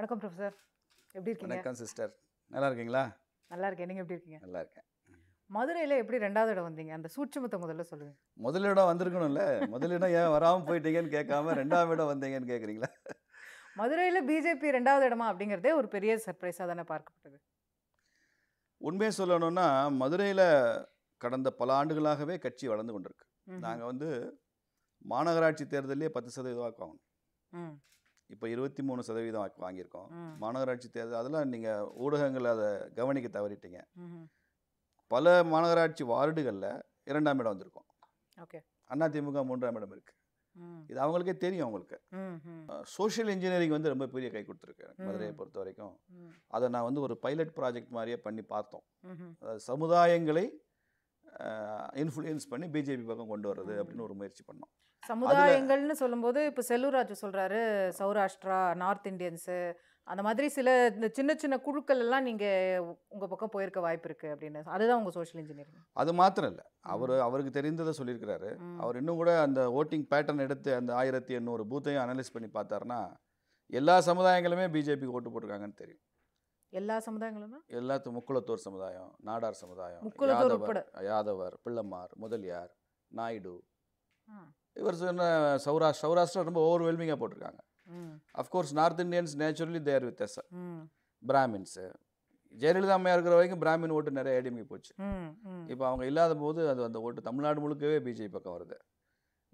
வணக்கம் ப்ரொஃபசர். எப்படி இருக்கீங்க? வணக்கம் சிஸ்டர், நல்லா இருக்கீங்களா? நல்லா இருக்கேன். நீங்க எப்படி இருக்கீங்க? நல்லா இருக்கேன். மதுரையில எப்படி 2வது இடம் வந்தீங்க? அந்த சூட்சுமத்தை முதல்ல சொல்லுங்க. முதலிடம் வந்திருக்கணும்ல, முதலிடம் ஏன் வராமல் போயிட்டீங்கன்னு கேட்காம 2ஆம் இடம் வந்தீங்கன்னு கேட்குறீங்களா? மதுரையில பிஜேபி 2வது இடமா அப்படிங்கிறதே ஒரு பெரிய சர்ப்ரைஸாக தானே பார்க்கப்பட்டது. உண்மையை சொல்லணும்னா மதுரையில் கடந்த பல ஆண்டுகளாகவே கட்சி வளர்ந்து கொண்டிருக்கு. நாங்கள் வந்து மாநகராட்சி தேர்தலே 10% வாக்கு வாங்கணும். இப்போ 23% வாக்கு வாங்கியிருக்கோம். மாநகராட்சி தேர்தல் அதெல்லாம் நீங்கள் ஊடகங்கள் அதை கவனிக்க தவறிட்டீங்க. பல மாநகராட்சி வார்டுகளில் 2ஆம் இடம் வந்திருக்கோம். ஓகே. அதிமுக 3ஆம் இடம் இருக்குது. இது அவங்களுக்கே தெரியும். அவங்களுக்கு சோஷியல் இன்ஜினியரிங் வந்து ரொம்ப பெரிய கை கொடுத்துருக்கு மதுரையை பொறுத்த வரைக்கும். அதை நான் வந்து ஒரு பைலட் ப்ராஜெக்ட் மாதிரியே பண்ணி பார்த்தோம். அதாவது சமுதாயங்களை இன்ஃப்ளூயன்ஸ் பண்ணி பிஜேபி பக்கம் கொண்டு வர்றது அப்படின்னு ஒரு முயற்சி பண்ணோம். சமுதாயங்கள்னு சொல்லும்போது இப்போ செல்லூர் ராஜு சொல்றாரு சௌராஷ்டிரா, நார்த் இந்தியன்ஸு, அந்த மாதிரி சில இந்த சின்ன சின்ன குழுக்கள் எல்லாம் நீங்க உங்க பக்கம் போயிருக்க வாய்ப்பு இருக்கு அப்படின்னு. அதுதான் உங்க சோஷியல் இன்ஜினியரிங். அது மாத்திரம் இல்லை, அவருக்கு தெரிந்ததை சொல்லியிருக்கிறாரு. அவர் இன்னும் கூட அந்த ஓட்டிங் பேட்டர்ன் எடுத்து அந்த 1800 பூத்தையும் அனலைஸ் பண்ணி பார்த்தாருன்னா எல்லா சமுதாயங்களுமே பிஜேபிக்கு ஓட்டு போட்டிருக்காங்கன்னு தெரியும். எல்லா சமுதாயங்களும் எல்லாத்துக்கும் முக்குளத்தோர் சமுதாயம், நாடார் சமுதாயம், யாதவர், பிள்ளமார், முதலியார், நாயுடு, இவர் சொன்ன சௌராஷ்டிரா ரொம்ப ஓவர்வெல்மிங்காக போட்டிருக்காங்க. Of course north Indians naturally there with us. Brahmins Jayalalithaa அம்மையா இருக்கிற வரைக்கும் பிராமின் ஓட்டு நிறைய ஏடிஎம்கே போச்சு. இப்போ அவங்க இல்லாத போது அது அந்த ஓட்டு தமிழ்நாடு முழுக்கவே பிஜேபி பக்கம் வருது.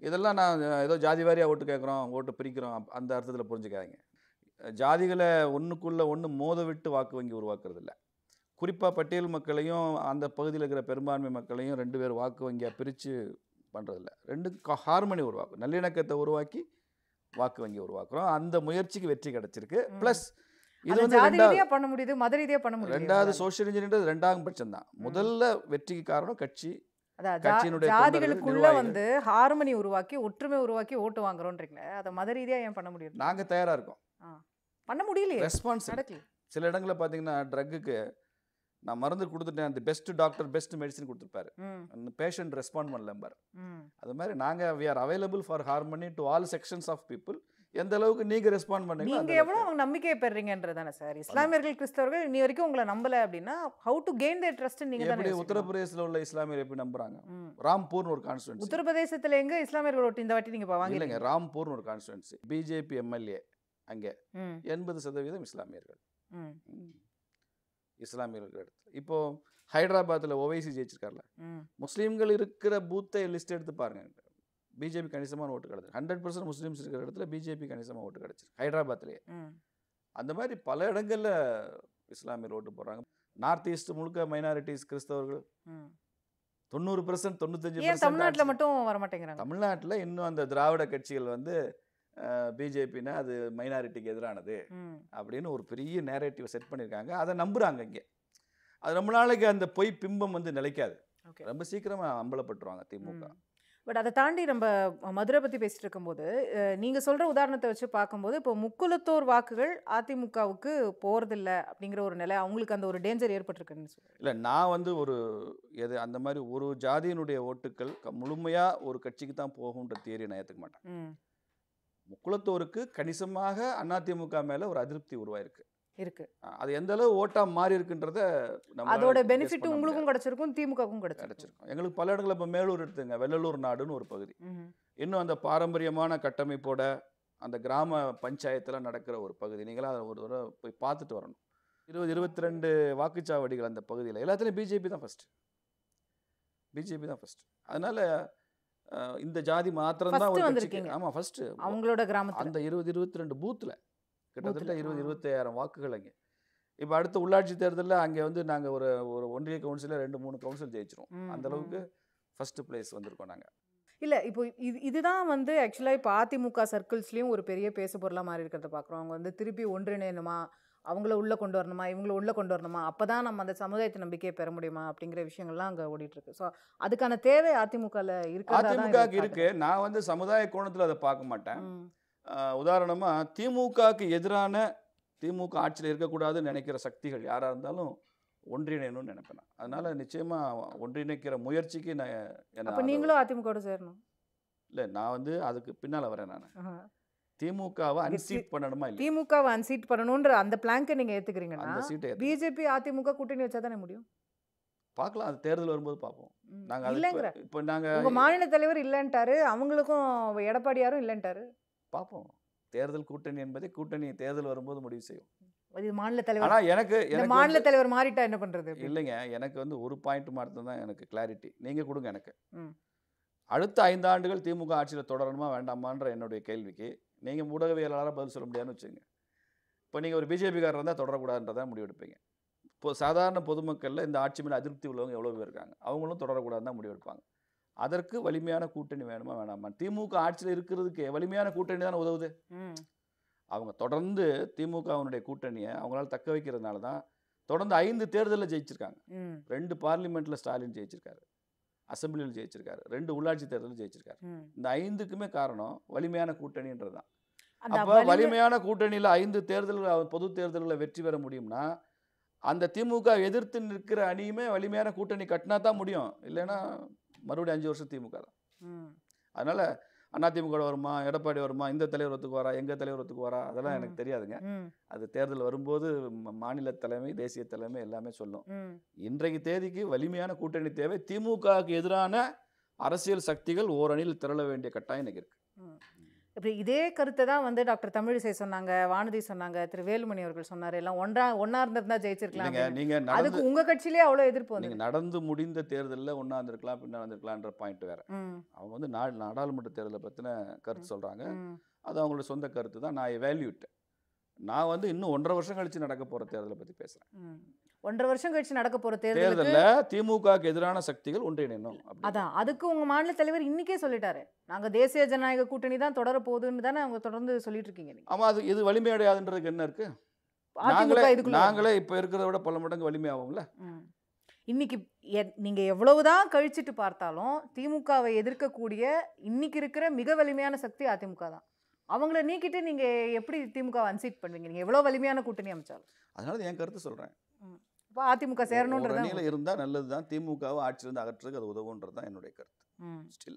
இதெல்லாம் நான் ஏதோ ஜாதி வாரியாக ஓட்டு கேட்குறோம், ஓட்டு பிரிக்கிறோம் அந்த அர்த்தத்தில் புரிஞ்சுக்காதீங்க. ஜாதிகளை ஒன்றுக்குள்ளே ஒன்று மோத விட்டு வாக்கு வங்கி உருவாக்குறது இல்லை. குறிப்பாக பட்டியல் மக்களையும் அந்த பகுதியில் இருக்கிற பெரும்பான்மை மக்களையும் 2 பேர் வாக்கு வங்கியாக பிரித்து பண்ணுறதில்ல. 2 ஹார்மனி உருவாக்கும், நல்லிணக்கத்தை உருவாக்கி வாக்கு வங்கி உருவாக்குறோம். அந்த முயற்சிக்கு வெற்றி கிடைச்சிருக்கு. ப்ளஸ் இது வந்து பண்ண முடியுது, மத ரீதியாக பண்ண முடியுது. 2வது சோஷியல் இன்ஜினியரிங் 2ஆம் பட்சம் தான். முதல்ல வெற்றிக்கு காரணம் கட்சி. ஜாதிகளுக்குள்ள வந்து ஹார்மனி உருவாக்கி ஒற்றுமை உருவாக்கி ஓட்டு வாங்குறோன்றீங்களே, அதை மத ரீதியாக ஏன் பண்ண முடியும்? நாங்கள் தயாராக இருக்கோம், பண்ண முடியலையே. ரெஸ்பான்ஸ் நடக்கல. சில இடங்களில் பார்த்தீங்கன்னா ட்ரக்குக்கு நான் மருந்து கொடுத்துட்டேன், அந்த பெஸ்ட் டாக்டர் பெஸ்ட் மெடிசன் கொடுத்துருப்பாரு, அந்த பேஷண்ட் ரெஸ்பாண்ட் பண்ணலம்பார். அது மாதிரி நாங்கள் we are available for harmony to all sections of people. எந்த அளவுக்கு நீங்க ரெஸ்பாண்ட் பண்ணீங்க, நீங்க எவ்வளவு நம்பிக்கையை பெறீங்கன்றதானே சார். இஸ்லாமியர்கள் கிறிஸ்தவர்கள் இன்னி வரைக்கும் உங்களை நம்பல அப்படின்னா how to gain their trust நீங்க தான். எப்படி உத்தரப்பிரதேசத்தில் உள்ள இஸ்லாமியர் எப்படி நம்புறாங்க? ராம்பூர்னு ஒரு கான்ஸ்டிட்யூன்சி. உத்தரப்பிரதேசத்துல எங்க இஸ்லாமியர்கள் ஓட்டு இந்த வாட்டி நீங்க வாங்க இல்லைங்க, ராம்பூர்னு ஒரு கான்ஸ்டிட்யூன்சி. பிஜேபி எம்எல்ஏ அங்கே 80% இஸ்லாமியர்கள். இஸ்லாமியர்கள் இடத்துல இப்போ ஹைதராபாத்தில் ஓவைசி ஜெயிச்சிருக்காருல, முஸ்லீம்கள் இருக்கிற பூத்தை லிஸ்ட் எடுத்து பாருங்க. பிஜேபி கணிசமான ஓட்டு கிடச்சிருக்கு. 100% முஸ்லீம்ஸ் இருக்கிற இடத்துல பிஜேபி கணிசமாக ஓட்டு கிடச்சிருக்கு ஹைதராபாத்லேயே. அந்த மாதிரி பல இடங்களில் இஸ்லாமியர் ஓட்டு போடுறாங்க. நார்த் ஈஸ்ட் முழுக்க மைனாரிட்டிஸ் கிறிஸ்தவர்கள் 90%, 95%. தமிழ்நாட்டில் மட்டும் வர மாட்டேங்கிறாங்க. தமிழ்நாட்டில் இன்னும் அந்த திராவிட கட்சிகள் வந்து பிஜேபின்னா அது மைனாரிட்டிக்கு எதிரானது அப்படின்னு ஒரு பெரிய நேரேட்டிவ் செட் பண்ணியிருக்காங்க. அதை நம்புகிறாங்க. இங்கே அது ரொம்ப நாளைக்கு அந்த பொய் பிம்பம் வந்து நிலைக்காது, ரொம்ப சீக்கிரமாக அம்பலப்பட்டுருவாங்க திமுக. பட் அதை தாண்டி நம்ம மதுரை பற்றி பேசிட்டு இருக்கும்போது நீங்கள் சொல்கிற உதாரணத்தை வச்சு பார்க்கும்போது இப்போ முக்குளத்தோர் வாக்குகள் அதிமுகவுக்கு போகிறதில்ல அப்படிங்கிற ஒரு நிலை, அவங்களுக்கு அந்த ஒரு டேஞ்சர் ஏற்பட்டிருக்குன்னு சொல்லுங்கள். இல்லை, நான் வந்து அந்த மாதிரி ஒரு ஜாதியினுடைய ஓட்டுக்கள் முழுமையாக ஒரு கட்சிக்கு தான் போகுன்ற தியரி நான் ஏற்றுக்க மாட்டேன். முக்குளத்தோருக்கு கணிசமாக அதிமுக மேலே ஒரு அதிருப்தி உருவாயிருக்கு. அது எந்த அளவு ஓட்டா மாறி இருக்குன்றத அதோட பெனிஃபிட் உங்களுக்கும் கிடைச்சிருக்கும், திமுகவுக்கும் கிடைச்சிருக்கும். எங்களுக்கு பல இடங்கள் இப்போ மேலூர் எடுத்துங்க, வெள்ளலூர் நாடுன்னு ஒரு பகுதி, இன்னும் அந்த பாரம்பரியமான கட்டமைப்போட அந்த கிராம பஞ்சாயத்தில் நடக்கிற ஒரு பகுதி. நீங்களாம் அதை ஒரு தடவை போய் பார்த்துட்டு வரணும். 22 வாக்குச்சாவடிகள் அந்த பகுதியில் எல்லாத்துலேயும் பிஜேபி தான் ஃபர்ஸ்ட். அதனால இந்த ஜாதி மாத்திரம் தான். ஆமாம், ஃபர்ஸ்ட் அவங்களோட கிராமத்தில் அந்த 22 பூத்தில் கிட்டத்தட்ட 20-25,000 வாக்குகள் அங்கே. இப்போ அடுத்த உள்ளாட்சி தேர்தலில் அங்கே வந்து நாங்கள் ஒரு ஒன்றிய கவுன்சிலில் 2-3 கவுன்சில் ஜெயிச்சிரும். அந்த அளவுக்கு ஃபர்ஸ்ட் பிளேஸ் வந்திருக்கோம் நாங்கள். இல்லை, இப்போ இதுதான் வந்து ஆக்சுவலாக இப்போ அதிமுக சர்க்கிள்ஸ்லேயும் ஒரு பெரிய பேசு பொருளாக மாறி இருக்கிறத பார்க்குறோம். அவங்க வந்து திருப்பி ஒன்றிணையணுமா, அவங்கள உள்ளே கொண்டு வரணுமா, இவங்கள உள்ளே கொண்டு வரணுமா, அப்போ தான் நம்ம அந்த சமுதாயத்தை நம்பிக்கையை பெற முடியுமா அப்படிங்கிற விஷயங்கள்லாம் அங்கே ஓடிட்டுருக்கு. ஸோ அதுக்கான தேவை அதிமுகவில் இருக்கு. அதிமுகவுக்கு இருக்குது. நான் வந்து சமுதாய கோணத்தில் அதை பார்க்க மாட்டேன். உதாரணமாக திமுகவுக்கு எதிரான, திமுக ஆட்சியில் இருக்கக்கூடாதுன்னு நினைக்கிற சக்திகள் யாராக இருந்தாலும் ஒன்றிணையணும்னு நினைப்பேன். அதனால நிச்சயமாக ஒன்றிணைக்கிற முயற்சிக்கு நான் நீங்களும் அதிமுகவோட சேரணும். இல்லை, நான் வந்து அதுக்கு பின்னால் வரேன். நான் திமுகவை அன்சீட் பண்ணணுமா இல்லை திமுகவை அன்சீட் பண்ணணுன்ற அந்த பிளான்க்கை நீங்க ஏத்துக்கிறீங்கன்னா அந்த சீட்டை பிஜேபி அதிமுக கூட்டணி வச்சா தானே முடியும். பார்க்கலாம், அது தேர்தல் வரும்போது பார்ப்போம். நாங்கள் இல்லைங்கிற இப்போ நாங்கள் உங்க மாநில தலைவர் இல்லைன்ட்டாரு, அவங்களுக்கும் எடப்பாடியாரும் இல்லைன்ட்டாரு. பார்ப்போம். தேர்தல் கூட்டணி என்பதை கூட்டணி தேர்தல் வரும்போது முடிவு செய்யும். இது மாநில தலைவர். ஆனால் எனக்கு மாநில தலைவர் மாறிட்டா என்ன பண்றது? இல்லைங்க, எனக்கு வந்து ஒரு பாயிண்ட் மாற்றம் தான் எனக்கு கிளாரிட்டி. நீங்கள் கொடுங்க எனக்கு. ம். அடுத்த 5 ஆண்டுகள் திமுக ஆட்சியில் தொடரணுமா வேண்டாமான்ற என்னுடைய கேள்விக்கு நீங்கள் ஊடகவியலாளராக பதில் சொல்ல முடியாதுன்னு வச்சுங்க. இப்போ நீங்கள் ஒரு பிஜேபிக்காரர் இருந்தால் தொடரக்கூடாதுன்றதான் முடிவெடுப்பீங்க. இப்போ சாதாரண பொதுமக்களில் இந்த ஆட்சி மேலே அதிருப்தி உள்ளவங்க எவ்வளோ பேர் இருக்காங்க, அவங்களும் தொடரக்கூடாதுன்னு தான் முடிவெடுப்பாங்க. அதற்கு வலிமையான கூட்டணி வேணுமா வேணாமா? திமுக ஆட்சியில் இருக்கிறதுக்கு வலிமையான கூட்டணி தானே உதவுது. அவங்க தொடர்ந்து திமுகவினுடைய கூட்டணியை அவங்களால தக்க வைக்கிறதுனால தான் தொடர்ந்து 5 தேர்தலில் ஜெயிச்சிருக்காங்க. 2 பார்லிமெண்ட்டில் ஸ்டாலின் ஜெயிச்சிருக்காரு, அசம்பிளியில் ஜெயிச்சிருக்காரு, 2 உள்ளாட்சி தேர்தலில் ஜெயிச்சிருக்காரு. இந்த 5க்குமே காரணம் வலிமையான கூட்டணின்றது தான். அப்போ வலிமையான கூட்டணியில் 5 தேர்தல்கள் பொது தேர்தல்களில் வெற்றி பெற முடியும்னா அந்த திமுக எதிர்த்து நிற்கிற அணியுமே வலிமையான கூட்டணி கட்டினா தான் முடியும். இல்லைன்னா மறுபடியும் 5 வருஷம் திமுக தான். அதனால் அதிமுக வருமா, எடப்பாடி வருமா, இந்த தலைவர் ஒத்துக்கு வரா, எங்கள் தலைவர் ஒத்துக்கு வரா, அதெல்லாம் எனக்கு தெரியாதுங்க. அது தேர்தல் வரும்போது மாநில தலைமை, தேசிய தலைமை எல்லாமே சொல்லும். இன்றைக்கு தேதிக்கு வலிமையான கூட்டணி தேவை. திமுகவுக்கு எதிரான அரசியல் சக்திகள் ஓரணியில் திரள வேண்டிய கட்டாயம் எனக்கு இருக்கு. இப்படி இதே கருத்தை தான் வந்து டாக்டர் தமிழிசை சொன்னாங்க, வானதி சொன்னாங்க, திரு வேலுமணி அவர்கள் சொன்னார். எல்லாம் ஒன்னா இருந்திருந்தா ஜெயிச்சிருக்கலாம். நீங்க அதுக்கு உங்க கட்சியிலே அவ்வளோ எதிர்ப்பு வந்து நீங்க நடந்து முடிந்த தேர்தலில் ஒன்னா இருந்திருக்கலாம், பின்னா இருந்திருக்கலாம்ன்ற பாயிண்ட் வேற. அவங்க வந்து நாடாளுமன்ற தேர்தலை பத்தின கருத்து சொல்றாங்க. அது அவங்களோட சொந்த கருத்து தான். நான் எவால்யூட். நான் வந்து இன்னும் 1.5 வருஷம் கழிச்சு நடக்க போற தேர்தலை பத்தி பேசுறேன். 1.5 வருஷம் கழிச்சு நடக்க போற தேர்தலில் திமுகவுக்கு எதிரான சக்திகள் ஒன்றிணையணும். அதான் அதுக்கு உங்க மாநில தலைவர் இன்னைக்கே சொல்லிட்டாரு, நாங்க தேசிய ஜனநாயக கூட்டணி தான் தொடர போகுதுன்னு தானே அவங்க தொடர்ந்து சொல்லிட்டு இருக்கீங்க. ஆமா, அது இது வலிமையடையாதுன்றதுக்கு என்ன இருக்கு? நாங்களே இப்ப இருக்கிறத விட பல மடங்கு வலிமையாகும்ல. இன்னைக்கு நீங்க எவ்வளவுதான் கழிச்சிட்டு பார்த்தாலும் திமுகவை எதிர்க்கக்கூடிய இன்னைக்கு இருக்கிற மிக வலிமையான சக்தி அதிமுக தான். அவங்கள நீக்கிட்டு நீங்க எப்படி திமுக அன்சீட் பண்ணுவீங்க? நீங்க எவ்வளவு வலிமையான கூட்டணி அமைச்சாலும். அதனால என் கருத்து சொல்றேன். இப்போ அதிமுக சேரணும்ன்றது இருந்தா நல்லதுதான். திமுகவை ஆட்சியிலிருந்து அகற்றுறதுக்கு அது உதவுன்றது தான் என்னுடைய கருத்து.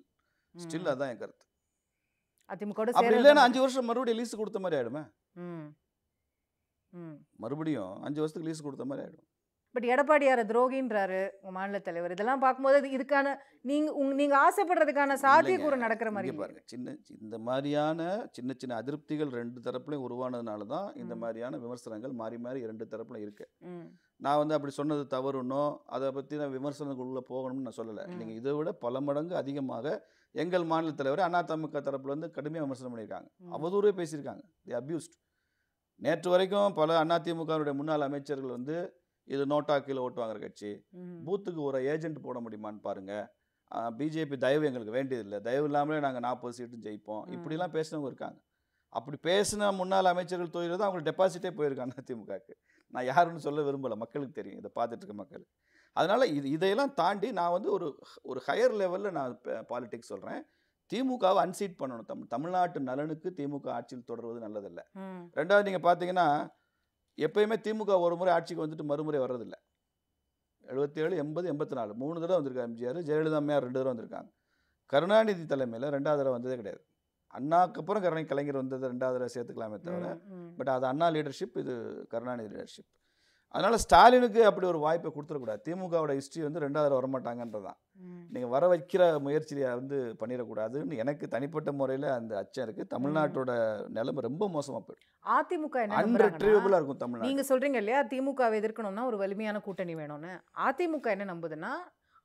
ஸ்டில் அதான் என் கருத்து. அதிமுக இல்லைன்னா 5 வருஷம் மறுபடியும் லீஸ் கொடுத்த மாதிரி ஆயிடுமே. மறுபடியும் 5 வருஷத்துக்கு லீஸ் கொடுத்த மாதிரி ஆயிடும். பட் எடப்பாடியார துரோகின்றாரு உங்க மாநில தலைவர். இதெல்லாம் பார்க்கும்போது இதுக்கான நீங்க ஆசைப்படுறதுக்கான சாத்தியக்கூறு நடக்கிற மாதிரி பாருங்க. இந்த மாதிரியான சின்ன அதிருப்திகள் 2 தரப்புலையும் உருவானதுனால தான் இந்த மாதிரியான விமர்சனங்கள் மாறி மாறி 2 தரப்புல இருக்கு. நான் வந்து அப்படி சொன்னது தவறுனோ அதை பற்றி நான் விமர்சனங்களுக்குள்ள போகணும்னு நான் சொல்லலை. நீங்கள் இதை விட பல மடங்கு அதிகமாக எங்கள் மாநில தலைவர் அதிமுக தரப்புல வந்து கடுமையாக விமர்சனம் பண்ணியிருக்காங்க. அவதூறே பேசியிருக்காங்க. தி அப்யூஸ்ட். நேற்று வரைக்கும் பல அதிமுகவுடைய முன்னாள் அமைச்சர்கள் வந்து இது நோட்டா கீழே ஓட்டு வாங்குற கட்சி, பூத்துக்கு ஒரு ஏஜென்ட் போட முடியுமான்னு பாருங்க, பிஜேபி தயவு எங்களுக்கு வேண்டியதில்லை, தயவு இல்லாமலே நாங்கள் 40 சீட்டும் ஜெயிப்போம், இப்படிலாம் பேசினவங்க இருக்காங்க. அப்படி பேசின முன்னாள் அமைச்சர்கள் தொழில் தான் அவங்களுக்கு டெபாசிட்டே போயிருக்காங்க அதிமுகவுக்கு. நான் யாருன்னு சொல்ல விரும்பலை, மக்களுக்கு தெரியும், இதை பார்த்துட்டு இருக்க மக்களுக்கு. அதனால் இதையெல்லாம் தாண்டி நான் வந்து ஒரு ஹையர் லெவலில் நான் பாலிடிக்ஸ் சொல்கிறேன். திமுகவை அன்சீட் பண்ணணும். தமிழ்நாட்டு நலனுக்கு திமுக ஆட்சியில் தொடர்வது நல்லதில்லை. ரெண்டாவது நீங்கள் பார்த்தீங்கன்னா எப்பயுமே திமுக ஒரு முறை ஆட்சிக்கு வந்துட்டு மறுமுறை வர்றதில்லை. 77, 80, 84 3 தடவை வந்திருக்காங்க. எம்ஜிஆர், ஜெயலலிதா அம்மையார் 2 தடவை வந்திருக்காங்க. கருணாநிதி தலைமையில் 2வது தடவை வந்ததே கிடையாது. அண்ணாக்கு அப்புறம் கலைஞர் வந்தது 2வது தடவை சேர்த்துக்கலாமே தவிர, பட் அது அண்ணா லீடர்ஷிப், இது கருணாநிதி லீடர்ஷிப். அதனால் ஸ்டாலினுக்கு அப்படி ஒரு வாய்ப்பை கொடுத்துடக்கூடாது. திமுகவோட ஹிஸ்ட்ரி வந்து 2வது தடவை வரமாட்டாங்கன்றதான். நீங்கள் வர வைக்கிற முயற்சியை வந்து பண்ணிடக்கூடாதுன்னு எனக்கு தனிப்பட்ட முறையில் அந்த அச்சம் இருக்குது. தமிழ்நாட்டோட நிலைமை ரொம்ப மோசமாக போயிடும். அதிமுக அன்ரெட்ரீவபிளாக இருக்கும் தமிழ்நாடு. நீங்கள் சொல்கிறீங்க இல்லையா, திமுகவை எதிர்க்கணும்னா ஒரு வலிமையான கூட்டணி வேணும்னு. அதிமுக என்ன நம்புதுன்னா,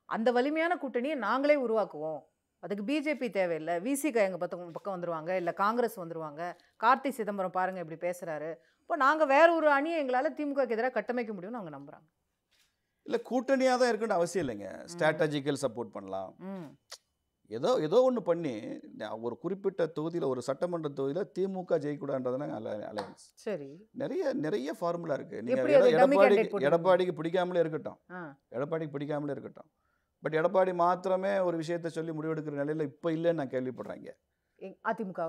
அந்த வலிமையான கூட்டணியை நாங்களே உருவாக்குவோம், அதுக்கு பிஜேபி தேவையில்லை, விசிக எங்கள் பக்கம் வந்துடுவாங்க, இல்லை காங்கிரஸ் வந்துடுவாங்க, கார்த்தி சிதம்பரம் பாருங்கள் இப்படி பேசுகிறாரு, இப்போ நாங்கள் வேற ஒரு அணியை எங்களால் திமுகக்கு எதிராக கட்டமைக்க முடியும்னு அவங்க நம்புகிறாங்க. இல்லை, கூட்டணியாக தான் இருக்குன்னு அவசியம் இல்லைங்க. ஸ்ட்ராட்டஜிக்கல் சப்போர்ட் பண்ணலாம். ஏதோ ஒன்று பண்ணி ஒரு குறிப்பிட்ட தொகுதியில், ஒரு சட்டமன்ற தொகுதியில் திமுக ஜெயிக்கூடாதுன்றதுனா அலையன்ஸ். சரி, நிறைய ஃபார்முலா இருக்குது. நீங்கள் எடப்பாடிக்கு பிடிக்காமலே இருக்கட்டும். பட் எடப்பாடி மாத்திரமே ஒரு விஷயத்தை சொல்லி முடிவெடுக்கிற நிலையில் இப்போ இல்லைன்னு நான் கேள்விப்படுறேன். அதிமுக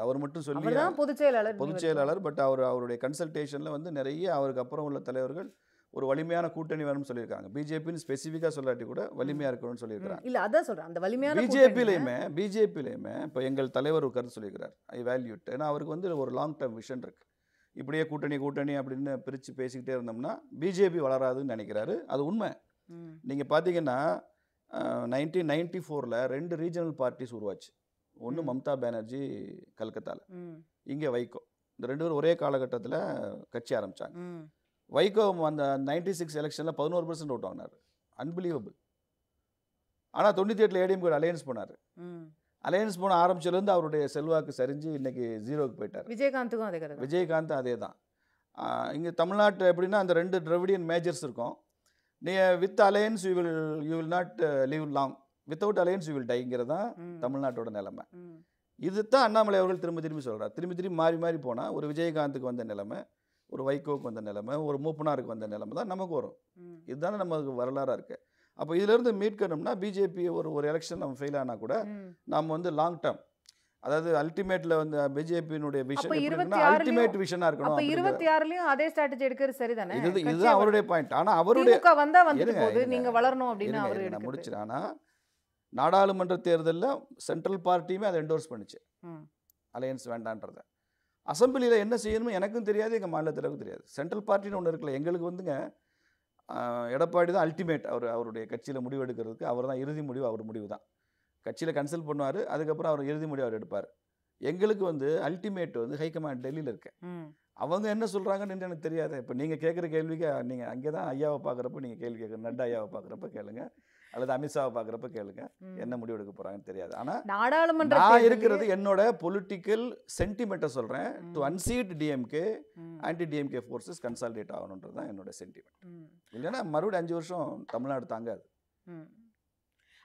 அவர் மட்டும் சொல்லி பொதுச் செயலாளர். பட் அவருடைய கன்சல்டேஷனில் வந்து நிறைய அவருக்கு அப்புறம் உள்ள தலைவர்கள் ஒரு வலிமையான கூட்டணி வேணும்னு சொல்லியிருக்காங்க. பிஜேபின்னு ஸ்பெசிஃபிக்காக சொல்லாட்டி கூட வலிமையாக இருக்கணும்னு சொல்லியிருக்காங்க. இல்ல அதான் சொல்றேன், அந்த வலிமையான பிஜேபியிலையுமே இப்போ எங்கள் தலைவர் ஒரு கருத்து சொல்லியிருக்கிறார், ஐ வேல்யூட். ஏன்னா அவருக்கு வந்து ஒரு லாங் டேர்ம் விஷன் இருக்கு. இப்படியே கூட்டணி அப்படின்னு பிரித்து பேசிக்கிட்டே இருந்தோம்னா பிஜேபி வளராதுன்னு நினைக்கிறாரு. அது உண்மை. நீங்கள் பார்த்தீங்கன்னா 1994 2 ரீஜனல் பார்ட்டிஸ் உருவாச்சு. ஒன்று மம்தா பானர்ஜி கல்கத்தாவில், இங்கே வைகோ. இந்த 2 பேரும் ஒரே காலகட்டத்தில் கட்சி ஆரம்பித்தாங்க. வைகோ அந்த 96 எலெக்ஷனில் 11% ஓட்டு வாங்கினார். அன்பிலீவபிள். ஆனால் 98 ஏடிஎம்கே அலையன்ஸ் போனார். அலையன்ஸ் போன ஆரம்பிச்சிலேருந்து அவருடைய செல்வாக்கு சரிஞ்சு இன்னைக்கு 0க்கு போயிட்டார். விஜயகாந்துக்கும் அதே கதை. விஜயகாந்த் அதே தான். இங்கே தமிழ்நாட்டு எப்படின்னா அந்த 2 திராவிடியன் மேஜர்ஸ் இருக்கும். நீ with alliance you will not live long, without alliance you will டைங்கிறது தான் தமிழ்நாட்டோட நிலைமை. இது தான் அண்ணாமலை அவர்கள் திரும்பி சொல்கிறார். திரும்பி மாறி போனால் ஒரு விஜயகாந்துக்கு வந்த நிலைமை, ஒரு வைகோவுக்கு வந்த நிலைமை, ஒரு மூப்பனாருக்கு வந்த நிலைமை தான் நமக்கு வரும். இதுதானே நமக்கு வரலாறாக இருக்குது. அப்போ இதிலேருந்து மீட்கணும்னா பிஜேபி ஒரு எலெக்ஷன் நம்ம ஃபெயில் ஆனால் கூட நம்ம வந்து லாங் டேர்ம், அதாவது அல்டிமேட்ல வந்து பிஜேபியினுடைய விஷன் அல்டிமேட் விஷனா இருக்கணும். அப்ப 26லயும் அதே ஸ்ட்ராட்டஜி எடுக்கிறது சரிதானே? இதுதான் அவருடைய பாயிண்ட். ஆனா அவருடைய வந்தா வந்துட்டு போகுது, நீங்க வளரணும் அப்படின்னு அவர் நான் முடிச்சிரேன். ஆனா நாடாளுமன்ற தேர்தலில் சென்ட்ரல் பார்ட்டியுமே அதை என்டோர்ஸ் பண்ணிச்சு, அலையன்ஸ் வேண்டான்றதை. அசம்பிளியில் என்ன செய்யணும்னு எனக்கும் தெரியாது, எங்கள் மாநில தலைவருக்கும் தெரியாது. சென்ட்ரல் பார்ட்டின்னு ஒன்று இருக்குல்ல, எங்களுக்கு வந்துங்க எடப்பாடி தான் அல்டிமேட். அவருடைய கட்சியில் முடிவு எடுக்கிறதுக்கு அவர் தான் இறுதி முடிவு. அவர் முடிவு தான் கட்சியில் கன்சல்ட் பண்ணுவார், அதுக்கப்புறம் அவர் இறுதி முடிவு அவர் எடுப்பார். எங்களுக்கு வந்து அல்டிமேட் வந்து ஹைகமாண்ட் டெல்லியில் இருக்கு. அவங்க என்ன சொல்கிறாங்கன்னு எனக்கு தெரியாது. இப்போ நீங்கள் கேட்குற கேள்விக்கு நீங்கள் அங்கே தான் ஐயாவை பார்க்குறப்ப நீங்கள் கேள்வி கேட்குற, நட்டா ஐயாவை பார்க்குறப்ப கேளுங்க, அல்லது அமித்ஷாவை பார்க்குறப்ப கேளுங்க, என்ன முடிவு எடுக்க போகிறாங்கன்னு தெரியாது. ஆனால் நான் இருக்கிறது என்னோட பொலிட்டிக்கல் சென்டிமெண்ட்டை சொல்கிறேன். To unseat DMK, anti DMK forces consolidate ஆகணுன்றது தான் என்னோட சென்டிமெண்ட். இல்லைன்னா மறுபடியும் 5 வருஷம் தமிழ்நாடு தாங்காது.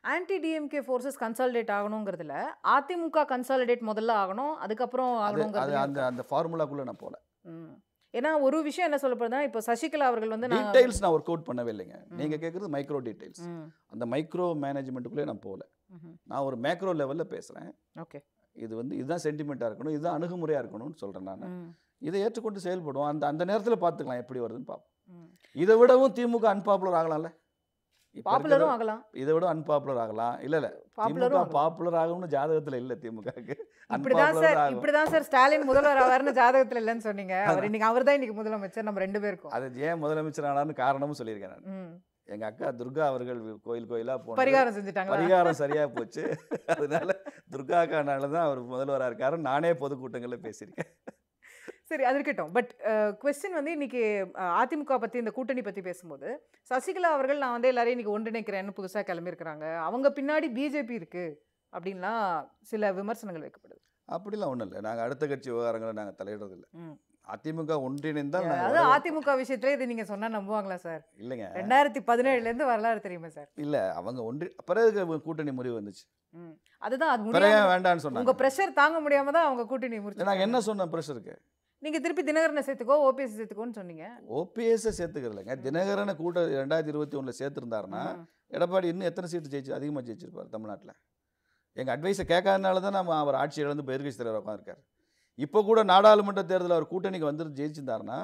ஆன்டி டிஎம்கே ஃபோர்ஸஸ் கன்சாலிடேட் ஆகணுங்கிறதுல அதிமுக கன்சாலிடேட் முதல்ல ஆகணும், அதுக்கப்புறம் ஆகணுங்கிறது அந்த ஃபார்முலாக்குள்ளே நான் போகல. ஏன்னா ஒரு விஷயம் என்ன சொல்லப்படுதுன்னா, இப்போ சசிகலா அவர்கள் வந்து டீடைல்ஸ் நான் ஒர்க் அவுட் பண்ணவே இல்லைங்க. நீங்கள் கேட்குறது மைக்ரோ டீடைல்ஸ். அந்த மைக்ரோ மேனேஜ்மெண்ட்டுக்குள்ளே நான் போகல. நான் ஒரு மேக்ரோ லெவலில் பேசுகிறேன். ஓகே, இது வந்து இதுதான் சென்டிமெண்ட்டாக இருக்கணும், இதுதான் அணுகுமுறையாக இருக்கணும்னு சொல்கிறேன். நான் இதை ஏற்றுக்கொண்டு செயல்படுவோம். அந்த நேரத்தில் பார்த்துக்கலாம் எப்படி வருதுன்னு பார்ப்போம். இதை விடவும் திமுக அன்பாப்புலர் ஆகலாம்ல, பாப்புலரும் ஆகலாம், இதை விட அன்பாப்புலர் ஆகலாம். இல்ல திமுக பாப்புலர் ஆகும்னு ஜாதகத்துல இல்ல. திமுகக்கு இப்படிதான் சார் ஸ்டாலின் முதல்வர் ஆவார்னு ஜாதகத்துல இல்லைன்னு சொன்னீங்க. அவர் தான் இன்னைக்கு முதலமைச்சர் நம்ம 2 பேருக்கும். அது ஏன் முதலமைச்சர் ஆனான்னு காரணமும் சொல்லியிருக்கேன் நான். எங்க அக்கா துர்கா அவர்கள் கோயிலா போன பரிகாரம் செஞ்சுட்டாங்க, பரிகாரம் சரியா போச்சு. அதனால துர்கா அக்கானாலதான் அவர் முதல்வராக இருக்காரு. நானே பொதுக்கூட்டங்கள்ல பேசியிருக்கேன். சரி, அது இருக்கட்டும். பட் குவெஸ்டின் வந்து இன்னைக்கு அதிமுக பற்றி, இந்த கூட்டணி பற்றி பேசும்போது சசிகலா அவர்கள் நான் வந்து எல்லாரையும் இன்னைக்கு ஒன்றிணைக்கிறேன்னு புதுசாக கிளம்பியிருக்கிறாங்க, அவங்க பின்னாடி பிஜேபி இருக்கு அப்படின்லாம் சில விமர்சனங்கள் வைக்கப்படுது. அப்படிலாம் ஒன்றும் இல்லை. நாங்கள் அடுத்த கட்சி விவகாரங்களை நாங்கள் தலையிடுறது இல்லை. அதிமுக ஒன்றிணைந்தால் அதிமுக விஷயத்துல இது நீங்க சொன்னா நம்புவாங்களா சார்? இல்லைங்க, 2017 வரலாறு தெரியுமா சார்? இல்ல அவங்க பிறகு கூட்டணி முடிவு வந்துச்சு. அதுதான் அது வேண்டாம்னு சொன்னாங்க. உங்க பிரஷர் தாங்க முடியாம தான் அவங்க கூட்டணி முடிச்சு. நாங்கள் என்ன சொன்னோம் பிரஷருக்கு? நீங்க திருப்பி தினகரனை சேர்த்துக்கோ, ஓபிஎஸ் சேர்த்துக்கோன்னு சொன்னீங்க. ஓபிஎஸ் சேர்த்துக்கிறதுலங்க, தினகரனை கூட்ட 2021 சேர்த்துருந்தாருன்னா எடப்பாடி இன்னும் எத்தனை சீட்டு அதிகமாக ஜெயிச்சிருப்பார் தமிழ்நாட்டில். எங்கள் அட்வைஸை கேட்காதனால தான் நம்ம அவர் ஆட்சி இழந்து எதிர்க்கட்சி தலைவர் உட்காந்துருக்காரு. இப்போ கூட நாடாளுமன்ற தேர்தலில் அவர் கூட்டணிக்கு வந்துட்டு ஜெயிச்சிருந்தாருன்னா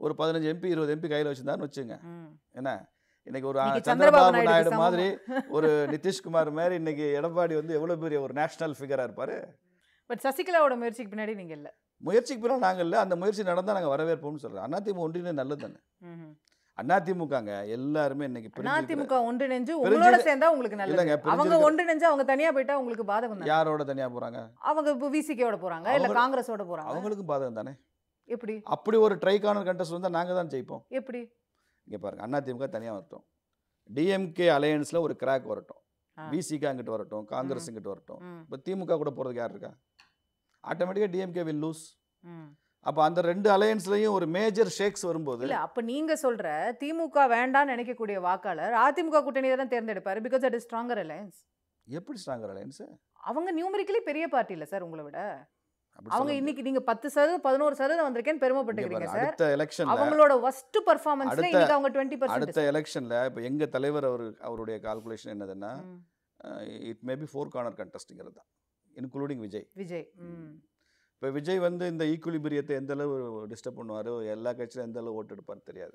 ஒரு 15 MP 20 MP கையில் வச்சிருந்தாருன்னு வச்சுங்க. என்ன இன்னைக்கு ஒரு சந்திரபாபு நாயுடு மாதிரி, ஒரு நிதிஷ்குமார் மாதிரி இன்னைக்கு எடப்பாடி வந்து எவ்வளோ பெரிய ஒரு நேஷனல் ஃபிகராக இருப்பார். பட் சசிகலாவோட முயற்சிக்கு பின்னாடி நீங்கள் இல்லை. முயற்சிக்கு பின்னாடி நாங்கள் இல்லை. அந்த முயற்சி நடந்தால் நாங்கள் வரவேற்போம்னு சொல்கிறோம். அதிமுக ஒன்றிணை நல்லது தானே. அதிமுகங்க எல்லாருமே இன்னைக்கு அதிமுக ஒன்றிணைஞ்சு உங்களோட சேர்ந்தா உங்களுக்கு நல்லது. அவங்க ஒன்றிணைஞ்சு அவங்க தனியா போயிட்டா உங்களுக்கு பாதகம் தான். யாரோட தனியா போறாங்க? அவங்க இப்போ விசிகேவோட போறாங்க, இல்ல காங்கிரஸோட போறாங்க. அவங்களுக்கும் பாதகம் தானே. எப்படி? அப்படி ஒரு ட்ரை கார்னர் கண்டெஸ்ட் வந்தா நாங்க தான் ஜெயிப்போம். எப்படி? இங்க பாருங்க, அதிமுக தனியா வரட்டும், டிஎம்கே அலையன்ஸ்ல ஒரு கிராக் வரட்டும், விசிகே அங்கிட்டு வரட்டும், காங்கிரஸ் இங்கிட்டு வரட்டும். இப்போ திமுக கூட போறதுக்கு யார் இருக்கா? ஆட்டோமேட்டிக்கா டிஎம்கே வில் லூஸ். அப்போ அந்த 2 அலையன்ஸ்லையும் ஒரு மேஜர் ஷேக்ஸ் வரும்போது இல்லை, அப்போ நீங்கள் சொல்கிற திமுக வேண்டான்னு நினைக்கக்கூடிய வாக்காளர் அதிமுக கூட்டணியை தான் தேர்ந்தெடுப்பார். Because that is stronger alliance. எப்படி ஸ்ட்ராங்கர் அலையன்ஸ்? அவங்க நியூமரிக்கலி பெரிய பார்ட்டி இல்லை சார் உங்களை விட. அவங்க இன்னைக்கு நீங்கள் 10% 11% வந்திருக்கேன்னு பெருமைப்பட்டுக்கிறீங்க சார். அடுத்த எலெக்ஷன் அவங்களோட ஃபர்ஸ்ட் பர்ஃபார்மன்ஸ்ல இன்னைக்கு அவங்க 20%. அடுத்த எலெக்ஷன்ல இப்போ எங்க தலைவர் அவருடைய கால்குலேஷன் என்னதுன்னா இட் மே பி 4 கார்னர் கண்டெஸ்ட்ங்கிறது தான், இன்க்ளூடிங் விஜய். இப்போ விஜய் வந்து இந்த ஈக்குலிபிரியத்தை எந்த அளவு டிஸ்டர்ப் பண்ணுவாரோ, எல்லா கட்சியிலும் எந்த அளவு ஓட்டு எடுப்பான்னு தெரியாது.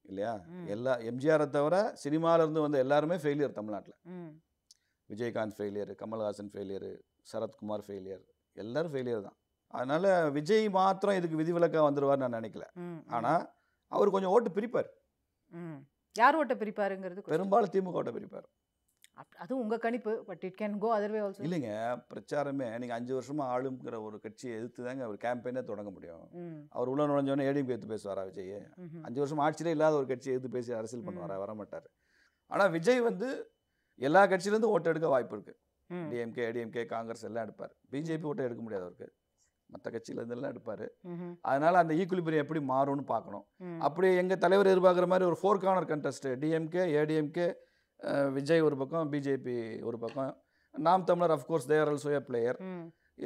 இல்லையா? எல்லா எம்ஜிஆரை தவிர சினிமாவிலேருந்து வந்த எல்லாருமே ஃபெயிலியர் தமிழ்நாட்டில். Vijayakanth failure, Kamal Haasan failure, Sarathkumar failure, எல்லாரும் ஃபெயிலியர் தான். அதனால் விஜய் மாத்திரம் இதுக்கு விதிவிலக்காக வந்துடுவார் நான் நினைக்கல. ஆனால் அவர் கொஞ்சம் ஓட்டு பிரிப்பார். யார் ஓட்ட பிரிப்பாருங்கிறது பெரும்பாலும் திமுக ஓட்ட பிரிப்பார். அது உங்கள் கணிப்பு. But it can go other way also. இல்லைங்க, பிரச்சாரமே நீங்கள் 5 வருஷமாக ஆளுங்கிற ஒரு கட்சியை எதிர்த்து தாங்க அவர் கேம்பெயினே தொடங்க முடியும். அவர் உள்ள நுழைஞ்சோன்னே ஏடிஎம்கே எடுத்து பேசுவாரா விஜய்? 5 வருஷம் ஆட்சியிலே இல்லாத ஒரு கட்சியை எடுத்து பேசி அரசியல் பண்ணுவாரா? வரமாட்டார். ஆனால் விஜய் வந்து எல்லா கட்சியிலேருந்து ஓட்டு எடுக்க வாய்ப்பு இருக்குது. டிஎம்கே, ஏடிஎம்கே, காங்கிரஸ் எல்லாம் எடுப்பார். பிஜேபி ஓட்டை எடுக்க முடியாது அவருக்கு. மற்ற கட்சியிலேருந்தெல்லாம் எடுப்பார். அதனால் அந்த ஈக்குலிபிரியம் எப்படி மாறும்னு பார்க்கணும். அப்படி எங்கள் தலைவர் எதிர்பார்க்குற மாதிரி ஒரு 4 corner contest, DMK, ADMK, Vijay ஒரு பக்கம், பிஜேபி ஒரு பக்கம், Naam Tamilar of course there also a player.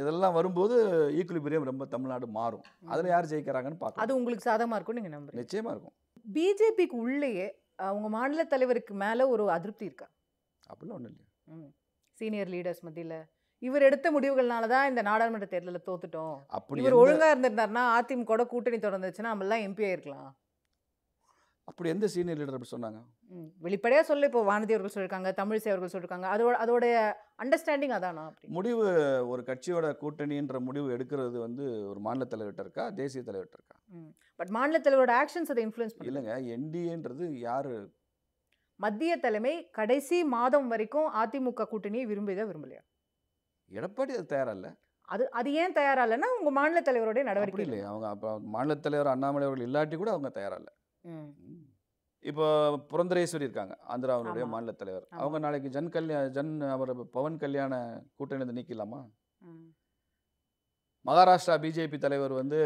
இதெல்லாம் வரும்போது ஈக்குலிபிரியம் ரொம்ப தமிழ்நாடு மாறும். அதில் யார் ஜெயிக்கிறாங்கன்னு பார்க்கலாம். அது உங்களுக்கு சாதகமாக இருக்கும் நீங்கள் நம்புறீங்க? நிச்சயமாக இருக்கும். பிஜேபிக்கு உள்ளேயே அவங்க மாநில தலைவருக்கு மேலே ஒரு அதிருப்தி இருக்கா? அப்படிலாம் ஒன்றும் இல்லையா? சீனியர் லீடர்ஸ் மத்தியில் இவர் எடுத்த முடிவுகள்னால தான் இந்த நாடாளுமன்ற தேர்தலில் தோத்துட்டோம், அப்படி இவர் ஒழுங்காக இருந்திருந்தாருன்னா அதிமுக கூட்டணி தொடர்ந்துச்சுன்னா நம்மளாம் எம்பி ஆயிருக்கலாம். அப்படி எந்த சீனியர் லீடர் அப்படி சொன்னாங்க? வெளிப்படையாக சொல்ல இப்போ வானதி அவர்கள் சொல்லியிருக்காங்க, தமிழிசை அவர்கள் சொல்லியிருக்காங்க. அதோடைய அண்டர்ஸ்டாண்டிங் அதானா? அப்படி முடிவு ஒரு கட்சியோட கூட்டணின்ற முடிவு எடுக்கிறது வந்து ஒரு மாநில தலைவர்கிட்ட இருக்கா, தேசிய தலைவர்கிட்ட இருக்கா? பட் மாநில தலைவரோட ஆக்ஷன்ஸ் அதை இன்ஃப்ளூயன்ஸ் பண்ணி இல்லைங்க. என்டிஏன்றது யார்? மத்திய தலைமை கடைசி மாதம் வரைக்கும் அதிமுக கூட்டணியை விரும்பியதா விரும்பலையா? எடப்பாடி அது தயாரா இல்லை. அது ஏன் தயாரா இல்லைன்னா உங்க மாநில தலைவருடைய நடவடிக்கை இல்லை. அவங்க அப்போ மாநில தலைவர் அண்ணாமலை அவர்கள் இல்லாட்டி கூட அவங்க தயாரா இல்லை. இப்போ புரந்தரேஸ்வரி இருக்காங்க, ஆந்திராவுடைய மாநில தலைவர். அவங்க நாளைக்கு அவர் பவன் கல்யாண கூட்டணி நீக்கலாமா? மகாராஷ்டிரா பிஜேபி தலைவர் வந்து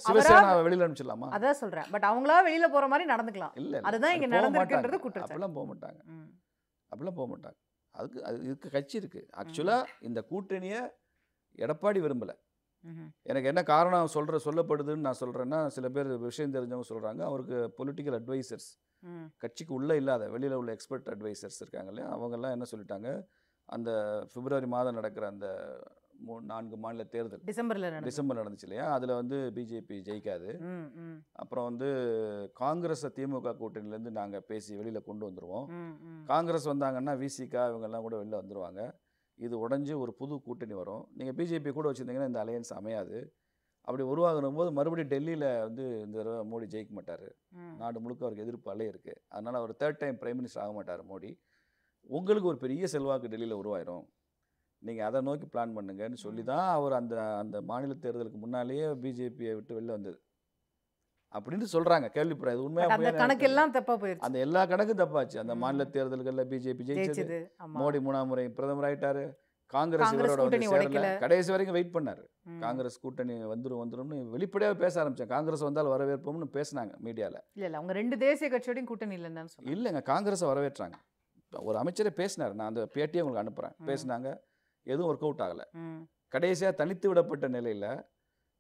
சிவசேனாவை வெளியில அனுப்பிச்சிடலாமா? அதான் சொல்றேன். பட் அவங்களா வெளியில போற மாதிரி நடந்துக்கலாம். இல்ல, அதுதான் இங்க நடந்துருக்குன்றது குற்றச்சாட்டு. அப்படிலாம் போக மாட்டாங்க. அப்படிலாம் போக மாட்டாங்க. இதுக்கு கட்சி இருக்கு. ஆக்சுவலா இந்த கூட்டணியை எடப்பாடி விரும்பல. எனக்கு என்ன காரணம் சொல்லப்படுதுன்னு நான் சொல்றேன்னா, சில பேர் விஷயம் தெரிஞ்சவங்க சொல்றாங்க, அவருக்கு பொலிட்டிக்கல் அட்வைசர்ஸ் கட்சிக்கு உள்ள இல்லாத வெளியில உள்ள எக்ஸ்பர்ட் அட்வைசர்ஸ் இருக்காங்க இல்லையா, அவங்கெல்லாம் என்ன சொல்லிட்டாங்க, அந்த பிப்ரவரி மாதம் நடக்கிற அந்த 4 மாநில தேர்தல் டிசம்பர் நடந்துச்சு இல்லையா, அதில் வந்து பிஜேபி ஜெயிக்காது. அப்புறம் வந்து காங்கிரஸை திமுக கூட்டணியிலேருந்து நாங்கள் பேசி வெளியில் கொண்டு வந்துடுவோம். காங்கிரஸ் வந்தாங்கன்னா விசிகா இவங்கெல்லாம் கூட வெளில வந்துடுவாங்க. இது உடஞ்சி ஒரு புது கூட்டணி வரும். நீங்கள் பிஜேபி கூட வச்சுருந்தீங்கன்னா இந்த அலையன்ஸ் அமையாது. அப்படி உருவாகிற போது மறுபடியும் டெல்லியில் வந்து இந்த தடவை மோடி ஜெயிக்க மாட்டார். நாடு முழுக்க அவருக்கு எதிர்ப்பு அலை இருக்குது. அதனால் அவர் 3rd டைம் பிரைம் மினிஸ்டர் ஆக மாட்டார் மோடி. உங்களுக்கு ஒரு பெரிய செல்வாக்கு டெல்லியில் உருவாயிரும், நீங்கள் அதை நோக்கி பிளான் பண்ணுங்கன்னு சொல்லி தான் அவர் அந்த மாநில தேர்தலுக்கு முன்னாலேயே பிஜேபியை விட்டு வெளில வந்தது அப்படின்னு சொல்கிறாங்க. கேள்விப்படுறேன். இது உண்மையாக கணக்கெல்லாம் தப்பாக போயிடுச்சு. அந்த எல்லா கணக்கும் தப்பாச்சு. அந்த மாநில தேர்தல்களில் பிஜேபி ஜெயிச்சது, மோடி 3ஆம் முறை பிரதமர் ஆயிட்டாரு, காங்கிரஸ் இவரோட வந்து சேரல, கடைசி வரைக்கும் வெயிட் பண்ணார். காங்கிரஸ் கூட்டணி வந்துரும்னு வெளிப்படையாக பேச ஆரம்பிச்சாங்க. காங்கிரஸ் வந்தால் வரவேற்போம்னு பேசினாங்க மீடியாவில். இல்லை அவங்க 2 தேசிய கட்சியோடையும் கூட்டணி இல்லைன்னு இல்லைங்க, காங்கிரஸை வரவேற்றாங்க. ஒரு அமைச்சரே பேசினார், நான் அந்த பேட்டியை உங்களுக்கு அனுப்புகிறேன். பேசினாங்க, எதுவும் ஒர்க் அவுட் ஆகலை. கடைசியாக தனித்து விடப்பட்ட நிலையில்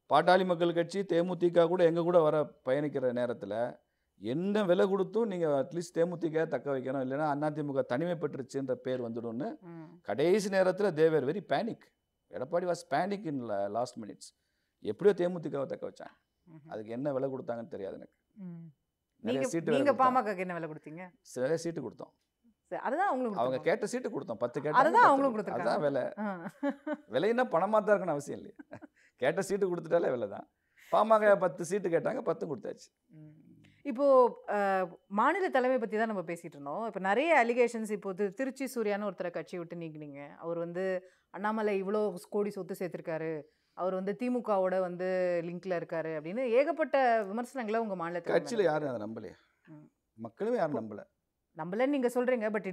பாட்டாளி மக்கள் கட்சி தேமுதிக கூட எங்கள் கூட வர பயணிக்கிற நேரத்தில் என்ன விலை கொடுத்தும் நீங்கள் அட்லீஸ்ட் தேமுதிக தக்க வைக்கணும், இல்லைன்னா அதிமுக தனிமை பெற்றுச்சுன்ற பேர் வந்துடும்னு கடைசி நேரத்தில் they were very panic. Edappadi was panic in last minutes. எப்படியோ தேமுதிகவை தக்க வச்சாங்க. அதுக்கு என்ன விலை கொடுத்தாங்கன்னு தெரியாது எனக்கு. நிறைய சீட்டு பாமக என்ன விலை கொடுத்தீங்க? நிறைய சீட்டு கொடுத்தோம். அதுதான் அவங்க கேட்ட சீட்டு கொடுத்தோம். 10 கேட்டாங்க. அதுதான் விலை. விலைன்னா பணமாக தான் இருக்கணும் அவசியம் இல்லையா. கேட்ட சீட்டு கொடுத்துட்டாலே விலை தான். பாமக 10 சீட்டு கேட்டாங்க, 10 கொடுத்தாச்சு. இப்போது மாநில தலைமை பற்றி தான் நம்ம பேசிகிட்டு இருந்தோம். இப்போ நிறைய அலிகேஷன்ஸ். இப்போது திருச்சி சூர்யான்னு ஒருத்தரை கட்சி விட்டு நீக்கினீங்க. அவர் வந்து அண்ணாமலை இவ்வளோ கோடி சொத்து சேர்த்துருக்காரு, அவர் வந்து திமுகவோட வந்து லிங்க்ல இருக்காரு அப்படின்னு ஏகப்பட்ட விமர்சனங்களை உங்கள் மாநில கட்சியில் யாரும் அதை நம்பலையா? மக்களுமே யாரும் நம்பலன்னு நீங்கள் சொல்கிறீங்க. But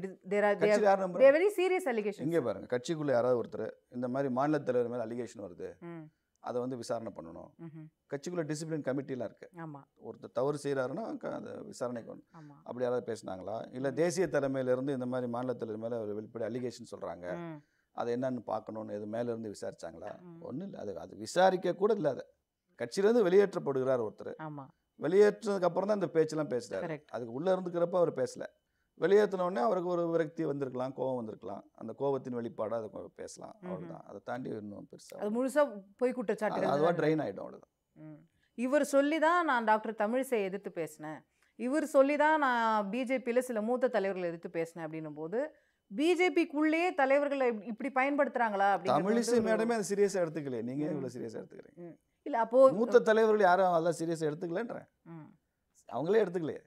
very serious allegation. இங்கே பாருங்க, கட்சிக்குள்ளே யாராவது ஒருத்தர் இந்த மாதிரி மாநில தலைவர் மேலே அலிகேஷன் வருது, அதை வந்து விசாரணை பண்ணணும். கட்சிக்குள்ள டிசிப்ளின் கமிட்டிலாம் இருக்கு. ஒருத்தர் தவறு செய்கிறாருன்னா அதை விசாரணைக்கு வரணும். அப்படி யாராவது பேசினாங்களா? இல்லை தேசிய தலைமையிலேருந்து இந்த மாதிரி மாநில தலைவர் மேலே ஒரு வெளிப்படை அலிகேஷன் சொல்கிறாங்க, அதை என்னன்னு பார்க்கணுன்னு எது மேலேருந்து விசாரிச்சாங்களா? ஒன்றும் இல்லை. அது விசாரிக்க கூட இல்லை. அதை கட்சியிலேருந்து வெளியேற்றப்படுகிறார் ஒருத்தர். வெளியேற்றதுக்கு அப்புறம் தான் இந்த பேச்செல்லாம் பேசுகிறாரு. அதுக்கு உள்ளே இருந்துக்கிறப்ப அவர் பேசலை. வெளியேற்றினோடனே அவருக்கு ஒரு விரக்தி வந்திருக்கலாம், கோபம் வந்திருக்கலாம். அந்த கோபத்தின் வெளிப்பாடாக அதை பேசலாம், அவ்வளோதான். அதை தாண்டி இன்னும் பெருசாக அது முழுசாக போய் குற்றச்சாட்டு அதுவாக ட்ரெயின் ஆகிடும், அவ்வளோதான். இவர் சொல்லி தான் நான் டாக்டர் தமிழிசை எதிர்த்து பேசினேன், இவர் சொல்லி தான் நான் பிஜேபியில் சில மூத்த தலைவர்களை எதிர்த்து பேசினேன் அப்படின்னும் போது பிஜேபிக்குள்ளேயே தலைவர்களை இப்படி பயன்படுத்துறாங்களா தமிழிசை மேடமே அதை சீரியஸாக எடுத்துக்கலையே, நீங்கள் இவ்வளோ சீரியஸாக எடுத்துக்கிறீங்க? இல்லை அப்போ மூத்த தலைவர்கள் யாரும் அதெல்லாம் சீரியஸாக எடுத்துக்கலன்றேன், அவங்களே எடுத்துக்கலையே.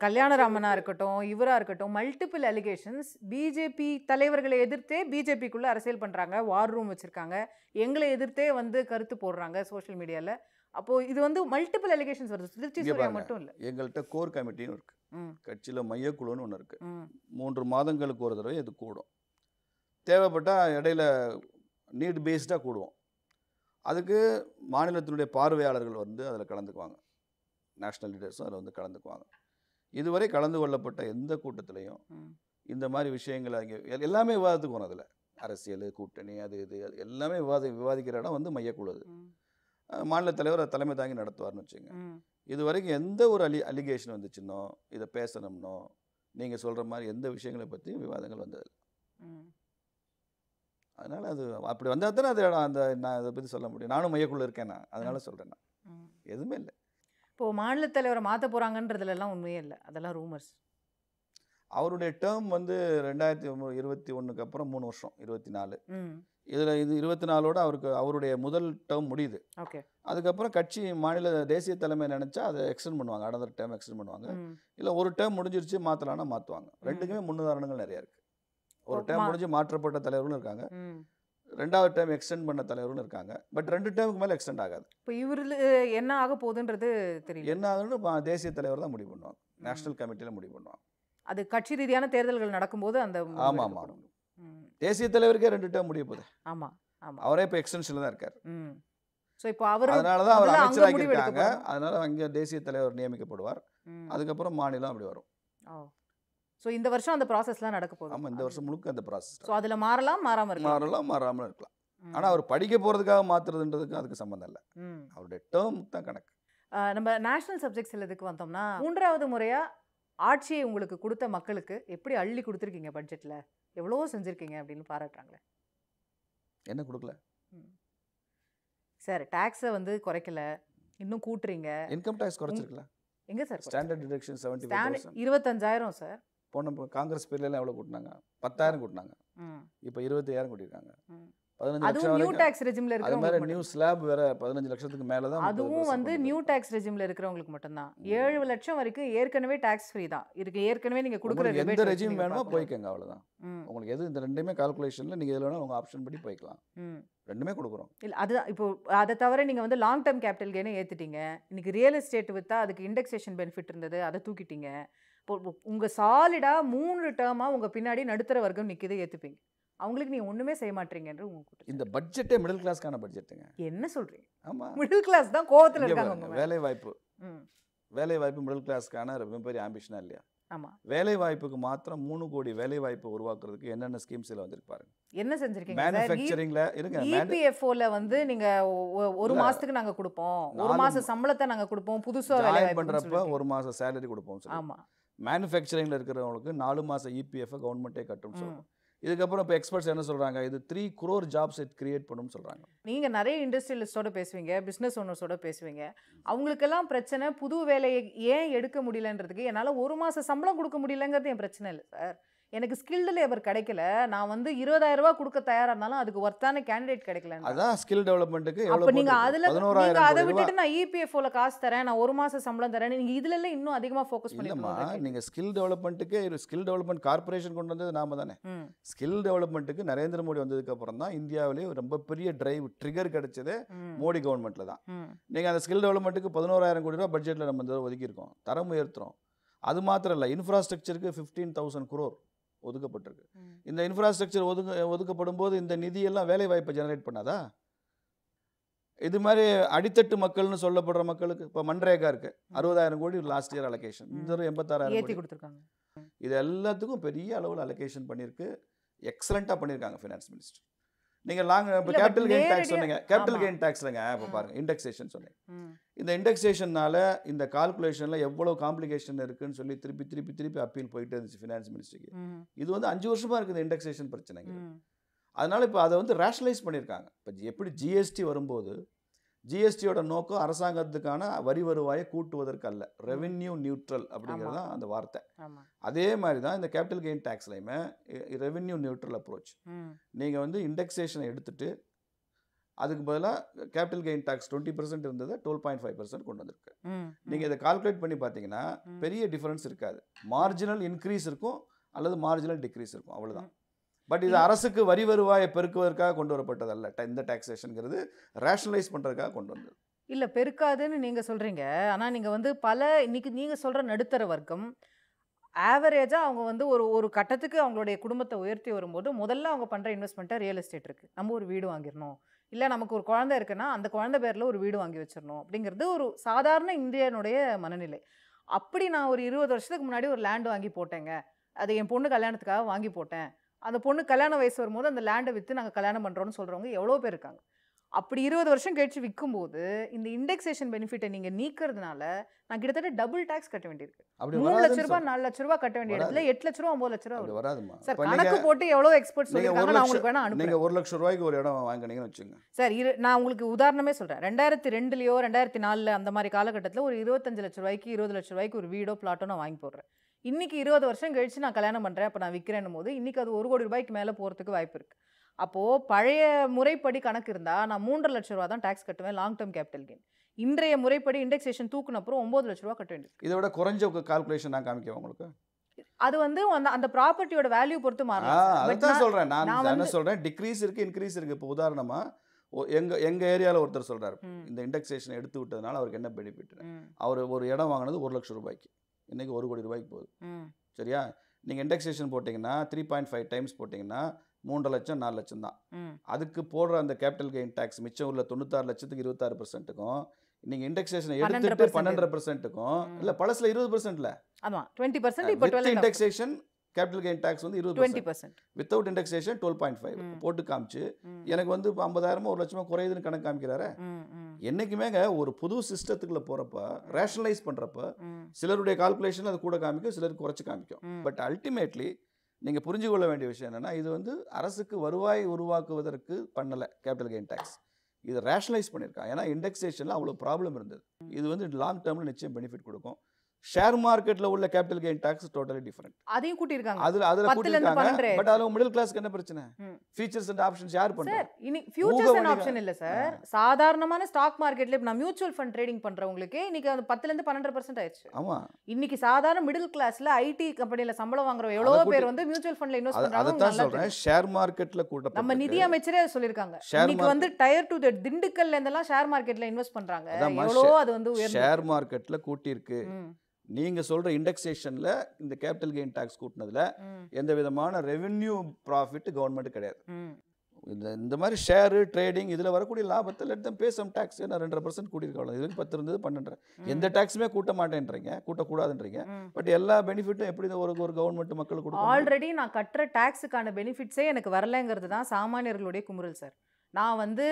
கல்யாணராமனா இருக்கட்டும், இவரா இருக்கட்டும், மல்டிபிள் அலிகேஷன்ஸ் பிஜேபி தலைவர்களை எதிர்த்தே பிஜேபிக்குள்ள அரசியல் பண்றாங்க, வார் ரூம் வச்சிருக்காங்க, எங்களை எதிர்த்தே வந்து கருத்து போடுறாங்க சோஷியல் மீடியால. அப்போ இது வந்து மல்டிபிள் அலிகேஷன்ஸ் வருது, திருச்சி சூர்யா மட்டும் இல்லை. எங்கள்கிட்ட கோர் கமிட்டின்னு இருக்கு, கட்சியில் மையக்குழுன்னு ஒன்று இருக்கு. 3 மாதங்களுக்கு ஒரு தடவை இது கூடும், தேவைப்பட்டால் இடையில நீட் பேஸ்டாக கூடுவோம். அதுக்கு மாநிலத்தினுடைய பார்வையாளர்கள் வந்து அதில் கலந்துக்குவாங்க, நேஷ்னல் லீடர்ஸும் அதில் வந்து கலந்துக்குவாங்க. இதுவரை கலந்து கொள்ளப்பட்ட எந்த கூட்டத்திலையும் இந்த மாதிரி விஷயங்கள் அங்கே எல்லாமே விவாதத்துக்கு வரும். அதில் அரசியல், கூட்டணி, அது இது எல்லாமே விவாதிக்கிற இடம் வந்து மையக்குழு. மாநில தலைவர் தலைமை தாங்கி நடத்துவார்னு வச்சுங்க. இது வரைக்கும் எந்த ஒரு அலிகேஷன் வந்துச்சுன்னோ, இதை பேசணும்னோ, நீங்கள் சொல்கிற மாதிரி எந்த விஷயங்களை பற்றியும் விவாதங்கள் வந்ததில்லை. அதனால் அது அப்படி வந்தால் தானே அது அந்த நான் அதை பற்றி சொல்ல முடியும். நானும் மையக்குள்ள இருக்கேன், நான் அதனால சொல்கிறேன். நான் எதுவுமே இல்லை. இப்போது மாநில தலைவரை மாற்ற போகிறாங்கன்றதுலாம் உண்மையே இல்லை, அதெல்லாம் ரூமர்ஸ். அவருடைய டேர்ம் வந்து 2021 அப்புறம் 3 வருஷம், 24. இதில் இது 24ஓட அவருடைய முதல் டேர்ம் முடியுது. ஓகே, அதுக்கப்புறம் கட்சி மாநில தேசிய தலைமை நினச்சா அதை எக்ஸ்டெண்ட் பண்ணுவாங்க, அனதர் டேர்ம் எக்ஸ்டெண்ட் பண்ணுவாங்க. இல்லை ஒரு டேர்ம் முடிஞ்சிருச்சு மாற்றலான்னா மாற்றுவாங்க. ரெண்டுக்குமே முன்னுதாரணங்கள் நிறையா இருக்குது. ஒரு டேர்ம் முடிஞ்சு மாற்றப்பட்ட தலைவர்களும் இருக்காங்க, 2வது டேர்ம் எக்ஸ்டெண்ட் பண்ண தலைவர்களும் இருக்காங்க. பட் 2 டேர்முக்கு மேலே எக்ஸ்டெண்ட் ஆகாது. இப்போ இவரில் என்ன ஆக போகுதுன்றது தெரியும். என்ன ஆகுதுன்னு தேசிய தலைவர் தான் முடிவு பண்ணுவாங்க, நேஷனல் கமிட்டியில் முடிவு பண்ணுவாங்க. அது கட்சி ரீதியான தேர்தல்கள் நடக்கும்போது அந்த ஆமாம் தேசிய தலைவருக்கே 2 டேர்ம் முடிய போகுது. ஆமாம் ஆமாம், அவரே இப்போ எக்ஸ்டென்ஷனில் தான் இருக்கார். ஸோ இப்போ அவர் அதனால தான் அவர் அமைச்சராக இருக்காங்க. அதனால அங்கே தேசிய தலைவர் நியமிக்கப்படுவார், அதுக்கப்புறம் மாநிலம் அப்படி வரும். ஸோ இந்த வருஷம் அந்த ப்ராசஸ்லாம் நடக்க போகுது. ஆமாம், இந்த வருஷம் முழுக்க அந்த ப்ராசஸ். ஸோ அதில் மாறலாம் மாறாமல் இருக்கலாம். ஆனால் அவர் படிக்க போகிறதுக்காக மாற்றுறதுன்றதுக்கு அதுக்கு சம்மந்தம் இல்லை, அவருடைய டேர்ம் தான் கணக்கு. நம்ம நேஷனல் சப்ஜெக்ட்ஸ் இதுக்கு வந்தோம்னா 3வது முறையாக ஆட்சியை உங்களுக்கு கொடுத்த மக்களுக்கு எப்படி அள்ளி கொடுத்துருக்கீங்க, பட்ஜெட்டில் எவ்வளோ செஞ்சுருக்கீங்க அப்படின்னு பாராட்டுறாங்களே. என்ன கொடுக்கல சார்? டேக்ஸை வந்து குறைக்கல, இன்னும் கூட்டுறீங்க. இன்கம் டேக்ஸ் குறைச்சிருக்கல எங்கே சார்? Standard deduction 75,000 25,000 sir. போன காங்கிரஸ் பீரியட்ல எவ்வளோ கூட்டினாங்க? 10,000 கூட்டினாங்க. இப்போ 25,000 கூட்டியிருக்காங்க. 15 லட்சம் நியூ டாக்ஸ் ரெஜிம்ல இருக்கிற மாதிரி நியூ ஸ்லாப் வேற 15 லட்சத்துக்கு மேல தான். அதுவும் வந்து நியூ டாக்ஸ் ரெஜிம்ல இருக்கிறவங்களுக்கு மட்டும் தான். 7 லட்சம் வரைக்கும் ஏற்கனவே டாக்ஸ் ஃப்ரீ தான் இருக்கு. ஏற்கனவே நீங்க கொடுக்குற எந்த ரெஜிம் வேணுமோ போய்க்கங்க, அவ்வளவுதான். உங்களுக்கு எது இந்த ரெண்டுமே கால்குலேஷன்ல நீங்க எதுல வேணா உங்க ஆப்ஷன் படி போய்க்கலாம். ரெண்டுமே கொடுக்குறோம். இல்லை அது இப்போ அதை தவிர நீங்கள் வந்து லாங் டேர்ம் கேபிட்டல் கெயினை ஏற்றிட்டீங்க. இன்றைக்கி ரியல் எஸ்டேட் விற்றா அதுக்கு இண்டெக்ஸேஷன் பெனிஃபிட் இருந்தது, அதை தூக்கிட்டீங்க. இப்போ உங்கள் சாலிடாக 3 டேர்மாக உங்கள் பின்னாடி நடுத்தர வர்க்கம் நிற்கிது, ஏற்றுப்பீங்க. அவங்களுக்கு நீங்கள் ஒன்றுமே செய்ய மாட்டீங்கன்ற உங்களுக்கு இந்த பட்ஜெட்டே மிடில் கிளாஸ்க்கான பட்ஜெட்டுங்க. என்ன சொல்கிறீங்க? ஆமாம், மிடில் கிளாஸ் தான் கோவத்தில் இருக்காங்க. வேலை வாய்ப்பு மிடில் கிளாஸ்க்கான மிகப்பெரிய ஆம்பிஷனாக இல்லையா? ஆமாம், வேலை வாய்ப்புக்கு மாத்திரம் 3 கோடி வேலை வாய்ப்பு உருவாக்குறதுக்கு என்னென்ன ஸ்கீம்ஸில் வந்திருப்பாரு? என்ன செஞ்சிருக்கீங்க? மேனுஃபேக்சரிங்ல இருங்க. இபிஎஃப்ஓல வந்து நீங்க 1 மாசத்துக்கு நாங்க கொடுப்போம், 1 மாச சம்பளத்தை நாங்க கொடுப்போம், புதுசா வேலை வாய்ப்பு பண்றப்ப 1 மாச சேலரி கொடுப்போம். ஆமா, மேனுஃபேக்சரிங்ல இருக்கிறவங்களுக்கு 4 மாச இபிஎஃப் கவர்மெண்ட்டே கட்டும் சொல்றோம். இதுக்கப்புறம் இப்போ எக்ஸ்பர்ட்ஸ் என்ன சொல்றாங்க? இது 3 crore ஜாப்ஸ் கிரியேட் பண்ணும்னு சொல்றாங்க. நீங்க நிறைய இண்டஸ்ட்ரியலிஸ்டோட பேசுவீங்க, பிசினஸ் ஓனர்ஸோட பேசுவீங்க. அவங்களுக்கெல்லாம் பிரச்சனை புது வேலையை ஏன் எடுக்க முடியலன்றதுக்கு என்னால் 1 மாச சம்பளம் கொடுக்க முடியலங்கிறது என் பிரச்சனை இல்லை சார். எனக்கு ஸ்கில்டு லேபர் கிடைக்கல, நான் வந்து 20,000 ரூபாய் கொடுக்க தயாரா இருந்தாலும் அதுக்கு ஒர்த்தான கேண்டிடேட் கிடைக்கல. அதான் ஸ்கில் டெவலப்மெண்ட்டுக்கு அப்ப நீங்க அதுல நீங்க அதை விட்டுட்டு நான் இபிஎஃப்ஓல காசு தரேன், நான் 1 மாச சம்பளம் தரேன், நீங்க இதுல எல்லாம் இன்னும் அதிகமா ஃபோக்கஸ் பண்ணிருக்கீங்க. நீங்க ஸ்கில் டெவலப்மெண்ட்டுக்கு ஸ்கில் டெவலப்மெண்ட் கார்ப்பரேஷன் கொண்டு வந்தது நாம தானே. ஸ்கில் டெவலப்மெண்ட்டுக்கு நரேந்திர மோடி வந்ததுக்கு அப்புறம் தான் இந்தியாவிலேயே ரொம்ப பெரிய டிரைவ் ட்ரிகர் கிடைச்சது மோடி கவர்மெண்ட்ல தான். நீங்க அந்த ஸ்கில் டெவலப்மெண்ட்டுக்கு 11,000 கோடி ரூபாய் பட்ஜெட்ல நம்ம இந்த ஒதுக்கி இருக்கோம், தரம் உயர்த்துறோம். அது மாத்திரம் இல்லை, இன்ஃப்ராஸ்ட்ரக்சருக்கு 15,000 crore ஒதுக்கப்பட்டிருக்கு. இந்த இன்ஃப்ராஸ்ட்ரக்சர் ஒதுக்கப்படும் போது இந்த நிதியெல்லாம் வேலை வாய்ப்பை ஜெனரேட் பண்ணாதா? இது மாதிரி அடித்தட்டு மக்கள்னு சொல்லப்படுற மக்களுக்கு இப்போ மன்ரேகா இருக்கு, 60,000 கோடி லாஸ்ட் இயர் அலோகேஷன், இந்த 86,000 கோடி கொடுத்துருக்காங்க. இது எல்லாத்துக்கும் பெரிய அளவில் அலோகேஷன் பண்ணியிருக்கு, எக்ஸலண்ட்டாக பண்ணியிருக்காங்க ஃபினான்ஸ் மினிஸ்டர். நீங்கள் இப்போ கேபிட்டல் கெயின் டேக்ஸ் சொன்னீங்க, கேபிட்டல் கெயின் டேக்ஸ்லங்க இப்போ பாருங்கள் இண்டெக்ஸேஷன் சொன்னீங்க. இந்த இண்டெக்ஸேஷன்னால இந்த கால்குலேஷனில் எவ்வளோ காம்ப்ளிகேஷன் இருக்குன்னு சொல்லி திருப்பி அப்பீல் போயிட்டு இருந்துச்சு ஃபினான்ஸ் மினிஸ்டருக்கு. இது வந்து 5 வருஷமாக இருக்குது இண்டெக்ஸேஷன் பிரச்சனைங்க. அதனால இப்போ அதை வந்து ரேஷனலைஸ் பண்ணியிருக்காங்க. இப்போ எப்படி ஜிஎஸ்டி வரும்போது ஜிஎஸ்டியோட நோக்கம் அரசாங்கத்துக்கான வரி வருவாயை கூட்டுவதற்கு அல்ல, ரெவென்யூ நியூட்ரல் அப்படிங்கிறது தான் அந்த வார்த்தை. அதே மாதிரி தான் இந்த கேபிட்டல் கெயின் டேக்ஸ்லையுமே ரெவென்யூ நியூட்ரல் அப்ரோச். நீங்கள் வந்து இண்டெக்ஸேஷனை எடுத்துட்டு அதுக்கு பதிலாக கேபிட்டல் கெயின் டேக்ஸ் 20% இருந்ததை 12.5% கொண்டு வந்திருக்கு. நீங்கள் இதை கால்குலேட் பண்ணி பார்த்தீங்கன்னா பெரிய டிஃபரன்ஸ் இருக்காது. மார்ஜினல் இன்க்ரீஸ் இருக்கும் அல்லது மார்ஜினல் டிக்ரீஸ் இருக்கும், அவ்வளோதான். பட் இது அரசுக்கு வரி வருவாயை பெருக்குவதற்காக கொண்டு வரப்பட்டதல்ல. இந்த டாக்ஸேஷன்ங்கிறது ரேஷனலைஸ் பண்ணுறதுக்காக கொண்டு வந்தது. இல்லை, பெருக்காதுன்னு நீங்கள் சொல்கிறீங்க. ஆனால் நீங்கள் வந்து இன்னைக்கு நீங்கள் சொல்கிற நடுத்தர வர்க்கம் ஆவரேஜாக அவங்க வந்து ஒரு கட்டத்துக்கு அவங்களுடைய குடும்பத்தை உயர்த்தி வரும்போது முதல்ல அவங்க பண்ணுற இன்வெஸ்ட்மெண்ட்டாக ரியல் எஸ்டேட் இருக்குது. நம்ம ஒரு வீடு வாங்கிடணும், இல்லை நமக்கு ஒரு குழந்தை இருக்குன்னா அந்த குழந்தை பேரில் ஒரு வீடு வாங்கி வச்சிடணும் அப்படிங்கிறது ஒரு சாதாரண இந்தியனுடைய மனநிலை. அப்படி நான் ஒரு 20 வருஷத்துக்கு முன்னாடி ஒரு லேண்ட் வாங்கி போட்டேங்க, அது என் பொண்ணு கல்யாணத்துக்காக வாங்கி போட்டேன், அந்த பொண்ணு கல்யாண வயசு வரும்போது அந்த லேண்டை விற்று நாங்கள் கல்யாணம் பண்ணுறோன்னு சொல்கிறவங்க எவ்வளோ பேர் இருக்காங்க. அப்படி 20 வருஷம் கழிச்சு விற்கும்போது இந்த இண்டெக்ஸேஷன் பெனிஃபிட்டை நீங்கள் நீக்கிறதுனால நான் கிட்டத்தட்ட டபுள் டாக்ஸ் கட்ட வேண்டியிருக்கு. 3 லட்ச ரூபாய் 4 லட்ச ரூபாய் கட்ட வேண்டிய இடத்துல 8 லட்ச ரூபா 9 லட்ச ரூபா வராதுமா சார். கணக்கு போட்டு எவ்வளோ எக்ஸ்பர்ட்ஸ் சொல்லியிருக்காங்க, நான் உங்களுக்கு வேணா அனுப்புறேன். நீங்கள் 1 லட்ச ரூபாய்க்கு ஒரு இடம் வாங்கினீங்கன்னு வச்சுங்க சார். நான் உங்களுக்கு உதாரணமே சொல்கிறேன். 2002லயோ 2004 அந்த மாதிரி காலகட்டத்தில் ஒரு 25 லட்ச ரூபாய்க்கு 20 லட்ச ரூபாய்க்கு ஒரு வீடோ பிளாட்டோ நான் வாங்கி போடுறேன். இன்னைக்கு 20 வருஷம் கழிச்சு நான் கல்யாணம் பண்ணுறேன், அப்போ நான் விற்கிறேன்னும் போது இன்னைக்கு அது 1 கோடி ரூபாய்க்கு மேலே போகிறதுக்கு வாய்ப்பு இருக்குது. அப்போது பழைய முறைப்படி கணக்கு இருந்தால் நான் 3.5 லட்ச ரூபா தான் டேக்ஸ் கட்டுவேன் லாங் டேர்ம் கேபிட்டல் கெயின். இன்றைய முறைப்படி இண்டெக்ஸேஷன் தூக்குன அப்புறம் 9 லட்ச ரூபா கட்ட வேண்டியது. இதை விட குறைஞ்ச கால்குலேஷன் நான் காமிக்கேன் உங்களுக்கு. அது வந்து அந்த ப்ராப்பர்ட்டியோட வேல்யூ பொறுத்து மாறலாம். அதான் சொல்கிறேன், நான் என்ன சொல்கிறேன், டிக்ரீஸ் இருக்குது இன்க்ரீஸ் இருக்குது. இப்போ உதாரணமாக எங்கள் ஏரியாவில் ஒருத்தர் சொல்கிறார், இந்த இண்டெக்ஸேஷனை எடுத்து விட்டதுனால அவருக்கு என்ன பெனிஃபிட். அவர் ஒரு இடம் வாங்கினது 1 லட்சம் ரூபாய்க்கு, இன்றைக்கி 1 கோடி ரூபாய்க்கு போகுது. சரியா? நீங்கள் இண்டெக்ஸேஷன் போட்டிங்கன்னா 3.5 டைம்ஸ் போட்டிங்கன்னா 3 லட்சம் 4 லட்சம் தான். அதுக்கு போடுற அந்த கேபிட்டல் கெயின் டேக்ஸ் மிச்சம் உள்ள 96 லட்சத்துக்கு 26%க்கும் நீங்கள் இண்டெக்ஸேஷன் எடுத்துட்டு 12%க்கும் இல்லை பழசில் 20%ல 20% இண்டெக்ஸேஷன் கேபிட்டல் கெயின் டேக்ஸ் வந்து 20%, வித்தவுட் இண்டெக்ஸேஷன் 12.5 போட்டு காமிச்சு எனக்கு வந்து இப்போ 50,000 1 லட்சமா குறையுதுன்னு கணக்கு காமிக்கிறாரு. என்னைக்குமேங்க ஒரு புது சிஸ்டத்துக்குள்ள போகிறப்ப ரேஷனலைஸ் பண்ணுறப்ப சிலருடைய கால்குலேஷன் அது கூட காமிக்கும், சிலருக்கு குறைச்சி காமிக்கும். பட் அல்டிமேட்லி நீங்கள் புரிஞ்சு கொள்ள வேண்டிய விஷயம் என்னென்னா, இது வந்து அரசுக்கு வருவாய் உருவாக்குவதற்கு பண்ணலை கேபிட்டல் கெயின் டேக்ஸ், இது ரேஷனலைஸ் பண்ணியிருக்காங்க. ஏன்னா இண்டெக்ஸேஷனில் அவ்வளோ ப்ராப்ளம் இருந்தது. இது வந்து லாங் டேர்மில் நிச்சயம் பெனிஃபிட் கொடுக்கும். ஷேர் மார்க்கெட்ல உள்ள capital gain tax totally different. அதையும் கூட்டியிருக்காங்க, அதுல கூட்டியிருக்காங்க. பட் அதுல மிடில் கிளாஸ்க்கு என்ன பிரச்சனை? ஃபீச்சர்ஸ் அண்ட் ஆப்ஷன்ஸ் யார் பண்றாங்க சார்? இன்னைக்கு ஃபியூச்சர்ஸ் அண்ட் ஆப்ஷன் இல்ல சார். சாதாரணமான ஸ்டாக் மார்க்கெட்ல நான் மியூச்சுவல் ஃபண்ட் ட்ரேடிங் பண்றவங்களுக்கு இன்னைக்கு அது 10ல இருந்து 12% ஆயிடுச்சு. ஆமா, இன்னைக்கு சாதாரண மிடில் கிளாஸ்ல ஐடி கம்பெனில சம்பளம் வாங்குற எவ்வளவு பேர் வந்து மியூச்சுவல் ஃபண்ட்ல இன்வெஸ்ட் பண்றாங்க. அதான் சொல்றேன், ஷேர் மார்க்கெட்ல கூட்ட நம்ம நிதி அமைச்சரே சொல்லிருக்காங்க. இன்னைக்கு வந்து டயர் 2 திண்டுக்கல்ல இருந்தெல்லாம் ஷேர் மார்க்கெட்ல இன்வெஸ்ட் பண்றாங்க. எவ்வளவு அது வந்து ஷேர் மார்க்கெட்ல கூட்டி இருக்கு. நீங்கள் சொல்கிற இண்டெக்ஸேஷனில் இந்த கேபிட்டல் கெயின் டேக்ஸ் கூட்டினதில் எந்த விதமான ரெவென்யூ ப்ராஃபிட் கவர்மெண்ட்டு கிடையாது. இந்த மாதிரி ஷேரு ட்ரேடிங் இதில் வரக்கூடிய லாபத்தில் லெட் தம் பே சம் டேக்ஸ். ஏன்னா 2.5% கூட்டியிருக்காங்க. இதுக்கு 10 இருந்தது 12. எந்த டேக்ஸுமே கூட்ட மாட்டேன்றீங்க, கூட்டக்கூடாதுன்றீங்க. பட் எல்லா பெனிஃபிட்டும் எப்படி ஒரு கவர்மெண்ட் மக்களுக்கு கொடுக்கும்? ஆல்ரெடி நான் கட்டுற டேக்ஸுக்கான பெனிஃபிட்ஸே எனக்கு வரலைங்கிறது தான் சாமானியர்களுடைய குமுறல் சார். நான் வந்து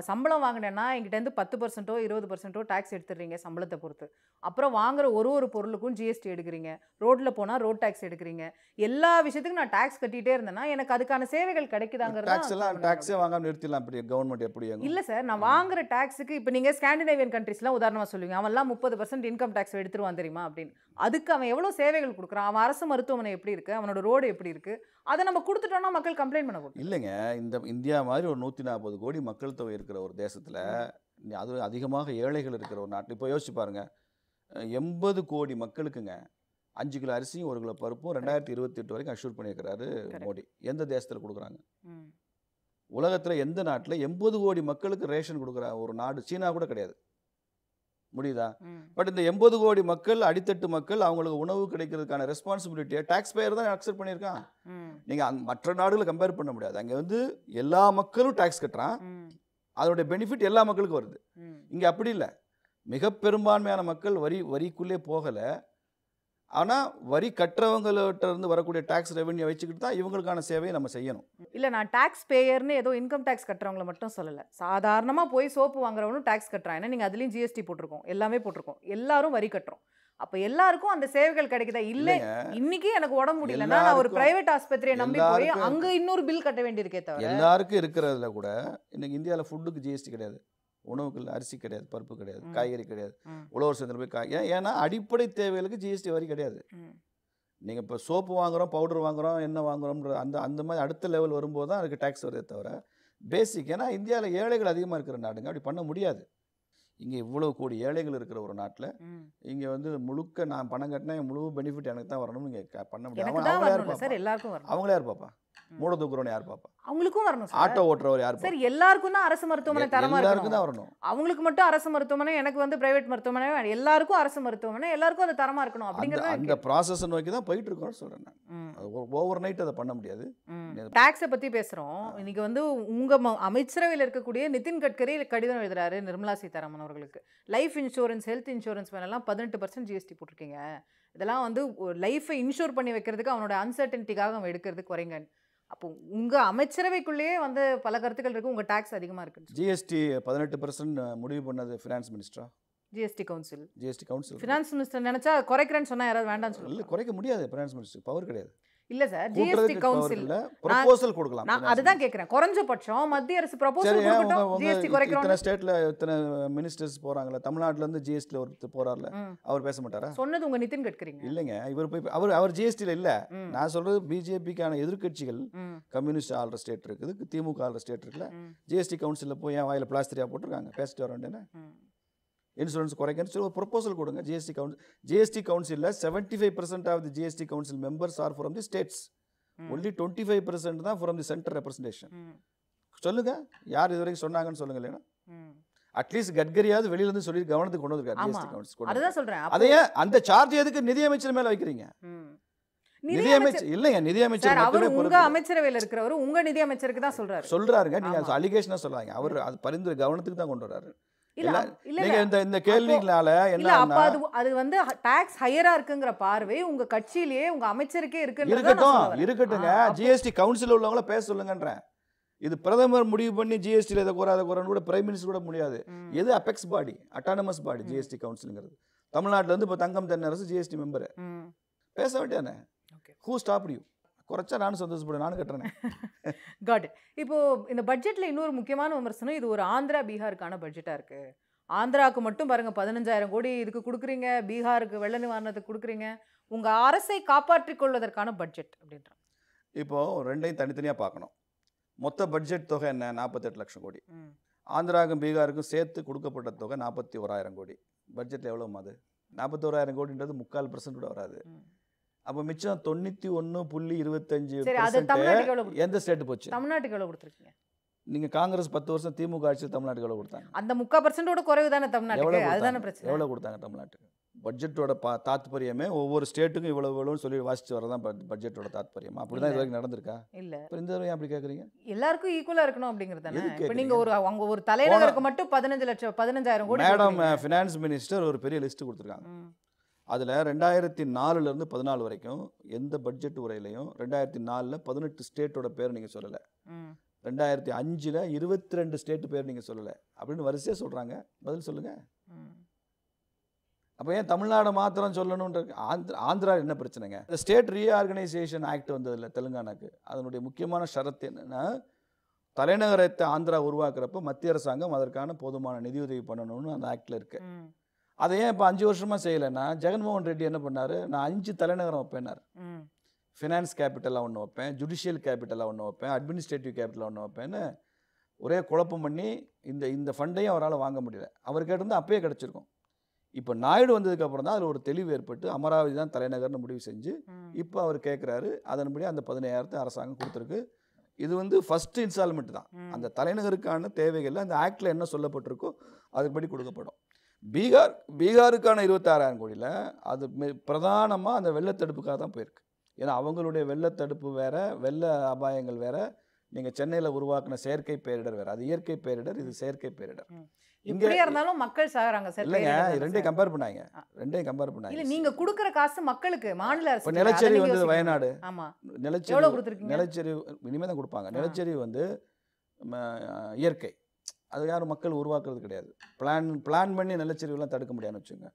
சம்பளம் வாங்கினேன்னா என்கிட்டேருந்து 10%ஓ 20%ஓ டேக்ஸ் எடுத்துடுறீங்க சம்பளத்தை பொறுத்து. அப்புறம் வாங்குற ஒரு பொருளுக்கும் ஜிஎஸ்டி எடுக்கிறீங்க, ரோட்டில் போனால் ரோட் டேக்ஸ் எடுக்கிறீங்க. எல்லா விஷயத்துக்கும் நான் டேக்ஸ் கட்டிகிட்டே இருந்தேன்னா எனக்கு அதுக்கான சேவைகள் கிடைக்குதாங்கிறது. டேக்ஸே வாங்காமல் நிறுத்திடலாம் அப்படி கவர்மெண்ட் எப்படி? இல்லை சார், நான் வாங்குற டேக்ஸுக்கு இப்போ நீங்கள் ஸ்காண்டினேவியன் கண்ட்ரீஸ்லாம் உதாரணமாக சொல்லுவீங்க, அவன்லாம் 30% இன்கம் டேக்ஸ் எடுத்துருவான் தெரியுமா அப்படின்னு. அதுக்கு அவன் எவ்வளோ சேவைகள் கொடுக்குறான், அவன் அரசு மருத்துவமனை எப்படி இருக்குது, அவனோட ரோடு எப்படி இருக்குது, அதை நம்ம கொடுத்துட்டோம்னா மக்கள் கம்ப்ளைண்ட் பண்ண போகிறோம். இல்லைங்க, இந்த இந்தியா மாதிரி ஒரு 140 கோடி மக்கள் தொகை இருக்கிற ஒரு தேசத்தில், அது அதிகமாக ஏழைகள் இருக்கிற ஒரு நாட்டில் இப்போ யோசிச்சு பாருங்க, 80 கோடி மக்களுக்குங்க 5 கிலோ அரிசியும் 1 கிலோ பருப்பும் 2028 வரைக்கும் அஷ்யூர் பண்ணியிருக்கிறாரு மோடி. எந்த தேசத்தில் கொடுக்குறாங்க? உலகத்தில் எந்த நாட்டில் 80 கோடி மக்களுக்கு ரேஷன் கொடுக்குற ஒரு நாடு சீனா கூட கிடையாது. முடியுதா? பட் இந்த 80 கோடி மக்கள், அடித்தட்டு மக்கள், அவங்களுக்கு உணவு கிடைக்கிறதுக்கான ரெஸ்பான்சிபிலிட்டியை டாக்ஸ் பேயர் தான் அக்செப்ட் பண்ணியிருக்கான். நீங்கள் மற்ற நாடுகளை கம்பேர் பண்ண முடியாது. அங்கே வந்து எல்லா மக்களும் டாக்ஸ் கட்டுறான், அதோடைய பெனிஃபிட் எல்லா மக்களுக்கும் வருது. இங்கே அப்படி இல்லை. மிக பெரும்பான்மையான மக்கள் வரிக்குள்ளே போகலை. ஆனால் வரி கட்டுறவங்கள்ட்ட இருந்து வரக்கூடிய டாக்ஸ் ரெவென்யூ வச்சுக்கிட்டு தான் இவங்களுக்கான சேவையை நம்ம செய்யணும். இல்லை, நான் டாக்ஸ் பேயர்னு ஏதோ இன்கம் டேக்ஸ் கட்டுறவங்கள மட்டும் சொல்லலை. சாதாரணமாக போய் சோப்பு வாங்குறவனும் டாக்ஸ் கட்டுறான். ஏன்னா நீங்கள் அதுலேயும் ஜிஎஸ்டி போட்டிருக்கோம், எல்லாமே போட்டிருக்கோம், எல்லாரும் வரி கட்டுறோம். அப்போ எல்லாருக்கும் அந்த சேவைகள் கிடைக்குதா? இல்லை, இன்னைக்கு எனக்கு உடம்பு முடியலன்னா நான் ஒரு பிரைவேட் ஆஸ்பத்திரியை நம்பி போய் அங்கே இன்னொரு பில் கட்ட வேண்டியிருக்கே தவிர. எல்லாருக்கும் இருக்கிறதுல கூட இன்னைக்கு இந்தியாவில் ஃபுட்டுக்கு ஜிஎஸ்டி கிடையாது. உணவுகள் அரிசி கிடையாது, பருப்பு கிடையாது, காய்கறி கிடையாது. உழவர் சந்தையில் போய் ஏன்னா அடிப்படை தேவைகளுக்கு ஜிஎஸ்டி வரி கிடையாது. நீங்கள் இப்போ சோப்பு வாங்குகிறோம், பவுடர் வாங்குகிறோம், என்ன வாங்குகிறோம்ன்ற அந்த மாதிரி அடுத்த லெவல் வரும்போது தான் அதுக்கு டேக்ஸ் வருதே தவிர பேசிக். ஏன்னா இந்தியாவில் ஏழைகள் அதிகமாக இருக்கிற நாடுங்க, அப்படி பண்ண முடியாது. இங்கே இவ்வளோ கோடி ஏழைகள் இருக்கிற ஒரு நாட்டில் இங்கே வந்து முழுக்க நான் பணம் கட்டினா முழு பெனிஃபிட் எனக்கு தான் வரணும்னு இங்கே பண்ண முடியாது. அவங்களே யார் பாப்பா? மூட தூக்குறவன் யார் பாப்பா? அவங்களுக்கும் வரணும். ஆட்டோ ஓட்டுறவர் யார்? சார் எல்லாருக்கும் தான் அரசு மருத்துவமனை தரமா எல்லாருக்கும் தான் வரணும். அவங்களுக்கு மட்டும் அரசு மருத்துவமனை, எனக்கு வந்து பிரைவேட் மருத்துவமனை, எல்லாருக்கும் அரசு மருத்துவமனை, எல்லாருக்கும் அது தரமா இருக்கணும் அப்படிங்கறது அந்த ப்ராசஸ் நோக்கி தான் போயிட்டு இருக்கோம்னு சொல்றேன் நான். ஓவர் நைட் அதை பண்ண முடியாது. டாக்ஸை பத்தி பேசுறோம். இன்னைக்கு வந்து உங்க அமைச்சரவையில் இருக்கக்கூடிய நிதின் கட்கரி கடிதம் எழுதுறாரு நிர்மலா சீதாராமன் அவர்களுக்கு. லைஃப் இன்சூரன்ஸ், ஹெல்த் இன்சூரன்ஸ் மேலாம் 18% ஜிஎஸ்டி போட்டிருக்கீங்க. இதெல்லாம் வந்து லைஃபை இன்சூர் பண்ணி வைக்கிறதுக்கு அவனோட அன்சர்டனிட்டிக்காக அவன் எடுக்கிறதுக்கு குறைங்க. அப்போ உங்க அமைச்சரவைக்குள்ளேயே வந்து பல கருத்துக்கள் இருக்கு. உங்க டாக்ஸ் அதிகமா இருக்கு. ஜிஎஸ்டி 18% முடிவு பண்ணது ஃபினான்ஸ் மினிஸ்டரா? GST council. ஃபினான்ஸ் மினிஸ்டர் நினைச்சா குறைக்கிறேன்னு சொன்னா யாராவது வேண்டாம்னு சொல்லுங்க. இல்ல, குறைக்க முடியாது. ஃபினான்ஸ் மினிஸ்டர் பவர் கிடையாது. இல்ல சார், ஜிஎஸ்டி கவுன்சில் ப்ரொபோசல் கொடுக்கலாம். நான் அதுதான் கேக்குறேன். குறைஞ்சபட்சம் மத்திய அரசு ப்ரொபோசல் கொடுக்கட்டும். ஜிஎஸ்டி குறைக்கணும். இத்தனை ஸ்டேட்ல இத்தனை மினிஸ்டர்ஸ் போறாங்கல, தமிழ்நாட்டுல இருந்து ஜிஎஸ்டில ஒருத்தர் போறார்ல, அவர் பேச மாட்டாரா? சொன்னது உங்க நிதின் கட்கரிங்க. இல்லங்க, இவர் போய் அவர் ஜிஎஸ்டில இல்ல. நான் சொல்றது பிஜேபிக்கான எதிர்க்கட்சிகள், கம்யூனிஸ்ட் ஆள்ற ஸ்டேட் இருக்குது, திமுக ஆள்ற ஸ்டேட் இருக்குல்ல, ஜிஎஸ்டி கவுன்சில்ல போய் என் வாயில பிளாஸ்டரியா போட்டுருக்காங்க. பேசிட்டு வர வேண்டியன இன்சூரன்ஸ் குறைக்கன்னு சொல்லி ஒரு ப்ரொபோசல் கொடுங்க. ஜிஎஸ்டி கவுன்சிலில் 75% of the GST council members are from the states. Only 25% தான் ஃப்ரம் தி சென்டர் ரெப்ரஸன்டேஷன். சொல்லுங்க, யார் இது வரைக்கும் சொன்னாங்கன்னு சொல்லுங்க. இல்லைன்னா அட்லீஸ்ட் கட்கரியாவது வெளியில இருந்து சொல்லி கவனத்துக்கு கொண்டு வந்திருக்காரு. ஜிஎஸ்டி கவுன்சில் அதுதான் சொல்றேன். அதையே அந்த சார்ஜ் எதுக்கு நிதியமைச்சர் மேல வைக்கிறீங்க? நிதியமைச்சர் இல்லைங்க, நிதியமைச்சர் உங்க அமைச்சரவையில் இருக்கிறவர் உங்க நிதியமைச்சருக்கு தான் சொல்றாருங்க. நீங்க அலிகேஷனா சொல்றாங்க. அவர் அது பரிந்துரை கவனத்துக்கு தான் கொண்டு வர்றாரு. இந்த கேள்விகளால என்ன அது வந்து டாக்ஸ் ஹையரா இருக்குங்கிற பார்வை உங்க கட்சியிலேயே உங்க அமைச்சருக்கே இருக்கட்டுங்க. ஜிஎஸ்டி கவுன்சில் உள்ளவங்கள பேச சொல்லுங்கன்றேன். இது பிரதமர் முடிவு பண்ணி ஜிஎஸ்டியில் இதை குறைன்னு கூட பிரைம் மினிஸ்டர் கூட முடியாது. எது அபெக்ஸ் பாடி, அட்டானமஸ் பாடி ஜிஎஸ்டி கவுன்சிலுங்கிறது. தமிழ்நாட்டில் வந்து இப்போ தங்கம் தென்னரசு ஜிஎஸ்டி மெம்பர். பேச வேண்டியானே. Who stop you? குறைச்சா நானும் சந்தோஷப்படும், நானும் கட்டுறேன். Got it. இப்போ இந்த பட்ஜெட்ல இன்னொரு முக்கியமான விமர்சனம், இது ஒரு ஆந்திரா பீகாருக்கான பட்ஜெட்டா இருக்கு. ஆந்திராவுக்கு மட்டும் பாருங்க 15,000 கோடி இதுக்கு கொடுக்குறீங்க, பீகாருக்கு வெள்ள நிவாரணத்துக்கு கொடுக்குறீங்க. உங்க அரசை காப்பாற்றிக் கொள்வதற்கான பட்ஜெட் அப்படின்ற. இப்போ ரெண்டையும் தனித்தனியாக பார்க்கணும். மொத்த பட்ஜெட் தொகை என்ன? 48 லட்சம் கோடி. ஆந்திராவுக்கும் பீகாருக்கும் சேர்த்து கொடுக்கப்பட்ட தொகை 41,000 கோடி. பட்ஜெட்டில் எவ்வளோ அது? 41,000 கோடின்றது 3/4% கூட வராது. அப்போ மிச்சம் 91.25% எந்த ஸ்டேட் போச்சு? தமிழ்நாட்டுக்கு எவ்வளோ கொடுத்துருக்கீங்க நீங்கள்? காங்கிரஸ் 10 வருஷம் திமுக ஆட்சி தமிழ்நாட்டுக்கு எவ்வளோ கொடுத்தாங்க? அந்த 3/4% குறைவு தானே தமிழ்நாட்டுக்கு. அதுதானே பிரச்சனை. எவ்வளோ கொடுத்தாங்க தமிழ்நாட்டுக்கு? பட்ஜெட்டோட தாத்பரியமே ஒவ்வொரு ஸ்டேட்டுக்கும் இவ்வளோன்னு சொல்லி வாசிச்சு வரதான் பட்ஜெட்டோட தாத்பரியமா? அப்படிதான் இது வரைக்கும் நடந்திருக்கா? இல்ல. இப்போ இந்த தடவை அப்படி கேட்குறீங்க? எல்லாருக்கும் ஈக்குவலா இருக்கணும் அப்படிங்கிறது. இப்போ நீங்க அவங்க ஒரு தலைநகருக்கு மட்டும் 15,000 கோடி. மேடம் ஃபினான்ஸ் மினிஸ்டர் ஒரு பெரிய லிஸ்ட் கொடுத்துருக்காங்க. அதில் 2004 14 வரைக்கும் எந்த பட்ஜெட் உரையிலையும் 2004 18 ஸ்டேட்டோட பேர் நீங்கள் சொல்லலை. 2005 22 ஸ்டேட்டு பேர் நீங்கள் சொல்லலை அப்படின்னு வரிசையாக சொல்கிறாங்க. பதில் சொல்லுங்கள். அப்போ ஏன் தமிழ்நாடு மாத்திரம் சொல்லணுன்ற? ஆந்திரா என்ன பிரச்சனைங்க? இந்த ஸ்டேட் ரீஆர்கனைசேஷன் ஆக்ட் வந்ததில்ல தெலுங்கானாக்கு. அதனுடைய முக்கியமான ஷரத்து என்னென்னா, தலைநகரத்தை ஆந்திரா உருவாக்குறப்ப மத்திய அரசாங்கம் அதற்கான போதுமான நிதியுதவி பண்ணணும்னு அந்த ஆக்டில் இருக்குது. அதை ஏன் இப்போ 5 வருஷமாக செய்யலைன்னா, ஜெகன்மோகன் ரெட்டி என்ன பண்ணார்? நான் 5 தலைநகரம் வைப்பேன்னார். ஃபினான்ஸ் கேபிட்டலாக ஒன்று வைப்பேன், ஜுடிஷியல் கேபிட்டலாக ஒன்று வைப்பேன், அட்மினிஸ்ட்ரேட்டிவ் கேபிட்டலாக ஒன்று வைப்பேன்னு ஒரே குழப்பம் பண்ணி இந்த ஃபண்டையும் அவரால் வாங்க முடியல. அவர் கேட்டிருந்தால் அப்பயே கிடச்சிருக்கும். இப்போ நாயுடு வந்ததுக்கப்புறம் தான் அதில் ஒரு தெளிவு ஏற்பட்டு அமராவதி தான் தலைநகர்னு முடிவு செஞ்சு இப்போ அவர் கேட்குறாரு. அதன்படி அந்த 17,000 அரசாங்கம் கொடுத்துருக்கு. இது வந்து ஃபஸ்ட்டு இன்ஸ்டால்மெண்ட் தான். அந்த தலைநகருக்கான தேவைகள் அந்த ஆக்டில் என்ன சொல்லப்பட்டிருக்கோ அதுபடி கொடுக்கப்படும். பீகாருக்கான 26,000 கோடியில் அது பிரதானமாக அந்த வெள்ளத்தடுப்புக்காக தான் போயிருக்கு. ஏன்னா அவங்களுடைய வெள்ளத்தடுப்பு வேறு, வெள்ள அபாயங்கள் வேறு. நீங்கள் சென்னையில் உருவாக்கின செயற்கை பேரிடர் வேறு. அது இயற்கை பேரிடர், இது செயற்கை பேரிடர். இங்கே இருந்தாலும் மக்கள் சாகுறாங்க. இல்லைங்க, ரெண்டையும் கம்பேர் பண்ணாங்க. இல்லை, நீங்கள் கொடுக்குற காசு மக்களுக்கு மாநில அரசு. இப்போ நிலச்சரிவு வந்து வயநாடு. ஆமாம், நிலச்சரிவு இனிமேல் தான் கொடுப்பாங்க. நிலச்சரிவு வந்து இயற்கை, அது யாரும் மக்கள் உருவாக்குறது கிடையாது. பிளான் பண்ணி நிலச்சரிவுலாம் தடுக்க முடியாதுன்னு வச்சுங்க.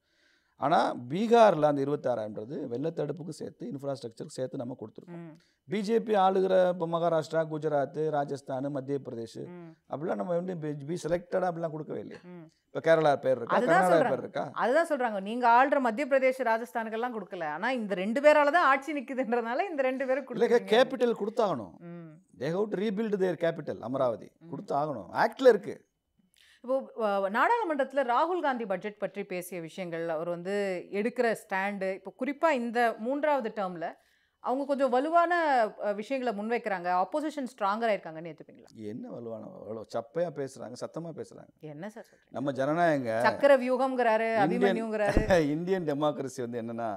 ஆனால் பீகாரில் அந்த 26,000ன்றது வெள்ளத்தடுப்புக்கு சேர்த்து இன்ஃப்ராஸ்ட்ரக்சருக்கு சேர்த்து நம்ம கொடுத்துருக்கோம். பிஜேபி ஆளுகிற இப்போ மகாராஷ்டிரா, குஜராத், ராஜஸ்தான், மத்திய பிரதேஷ் அப்படிலாம் நம்ம வந்து பி செலக்டடாக அப்படிலாம் கொடுக்கவே இல்லையா? இப்போ கேரளா பேர் இருக்கா, கர்நாடகா பேர் இருக்கா? அதுதான் சொல்றாங்க, நீங்க ஆள்ற மத்திய பிரதேஷ், ராஜஸ்தானுக்கெல்லாம் கொடுக்கல. ஆனா இந்த 2 பேரால தான் ஆட்சி நிக்குதுன்றதுனால இந்த 2 பேருக்கு இல்லை, கேபிட்டல் கொடுத்தாகணும். They have to rebuild their capital. Amaravati கொடுத்தாகணும், ஆக்டில் இருக்கு. இப்போ நாடாளுமன்றத்தில் ராகுல் காந்தி பட்ஜெட் பற்றி பேசிய விஷயங்கள், அவர் வந்து எடுக்கிற ஸ்டாண்டு, இப்போ குறிப்பாக இந்த 3வது டேர்மில் அவங்க கொஞ்சம் வலுவான விஷயங்களை முன்வைக்கிறாங்க, ஆப்போசிஷன் ஸ்ட்ராங்கராக இருக்காங்கன்னு ஏற்றுப்பீங்களா? என்ன வலுவான, அவ்வளோ சப்பையாக பேசுகிறாங்க, சத்தமாக பேசுகிறாங்க. என்ன சார் சொல்றீங்க? நம்ம ஜனநாயக சக்கர வியூகம்ங்கிறாரு, அபிமன்யுங்கிறாரு. இந்தியன் டெமோக்ரஸி வந்து என்னன்னா,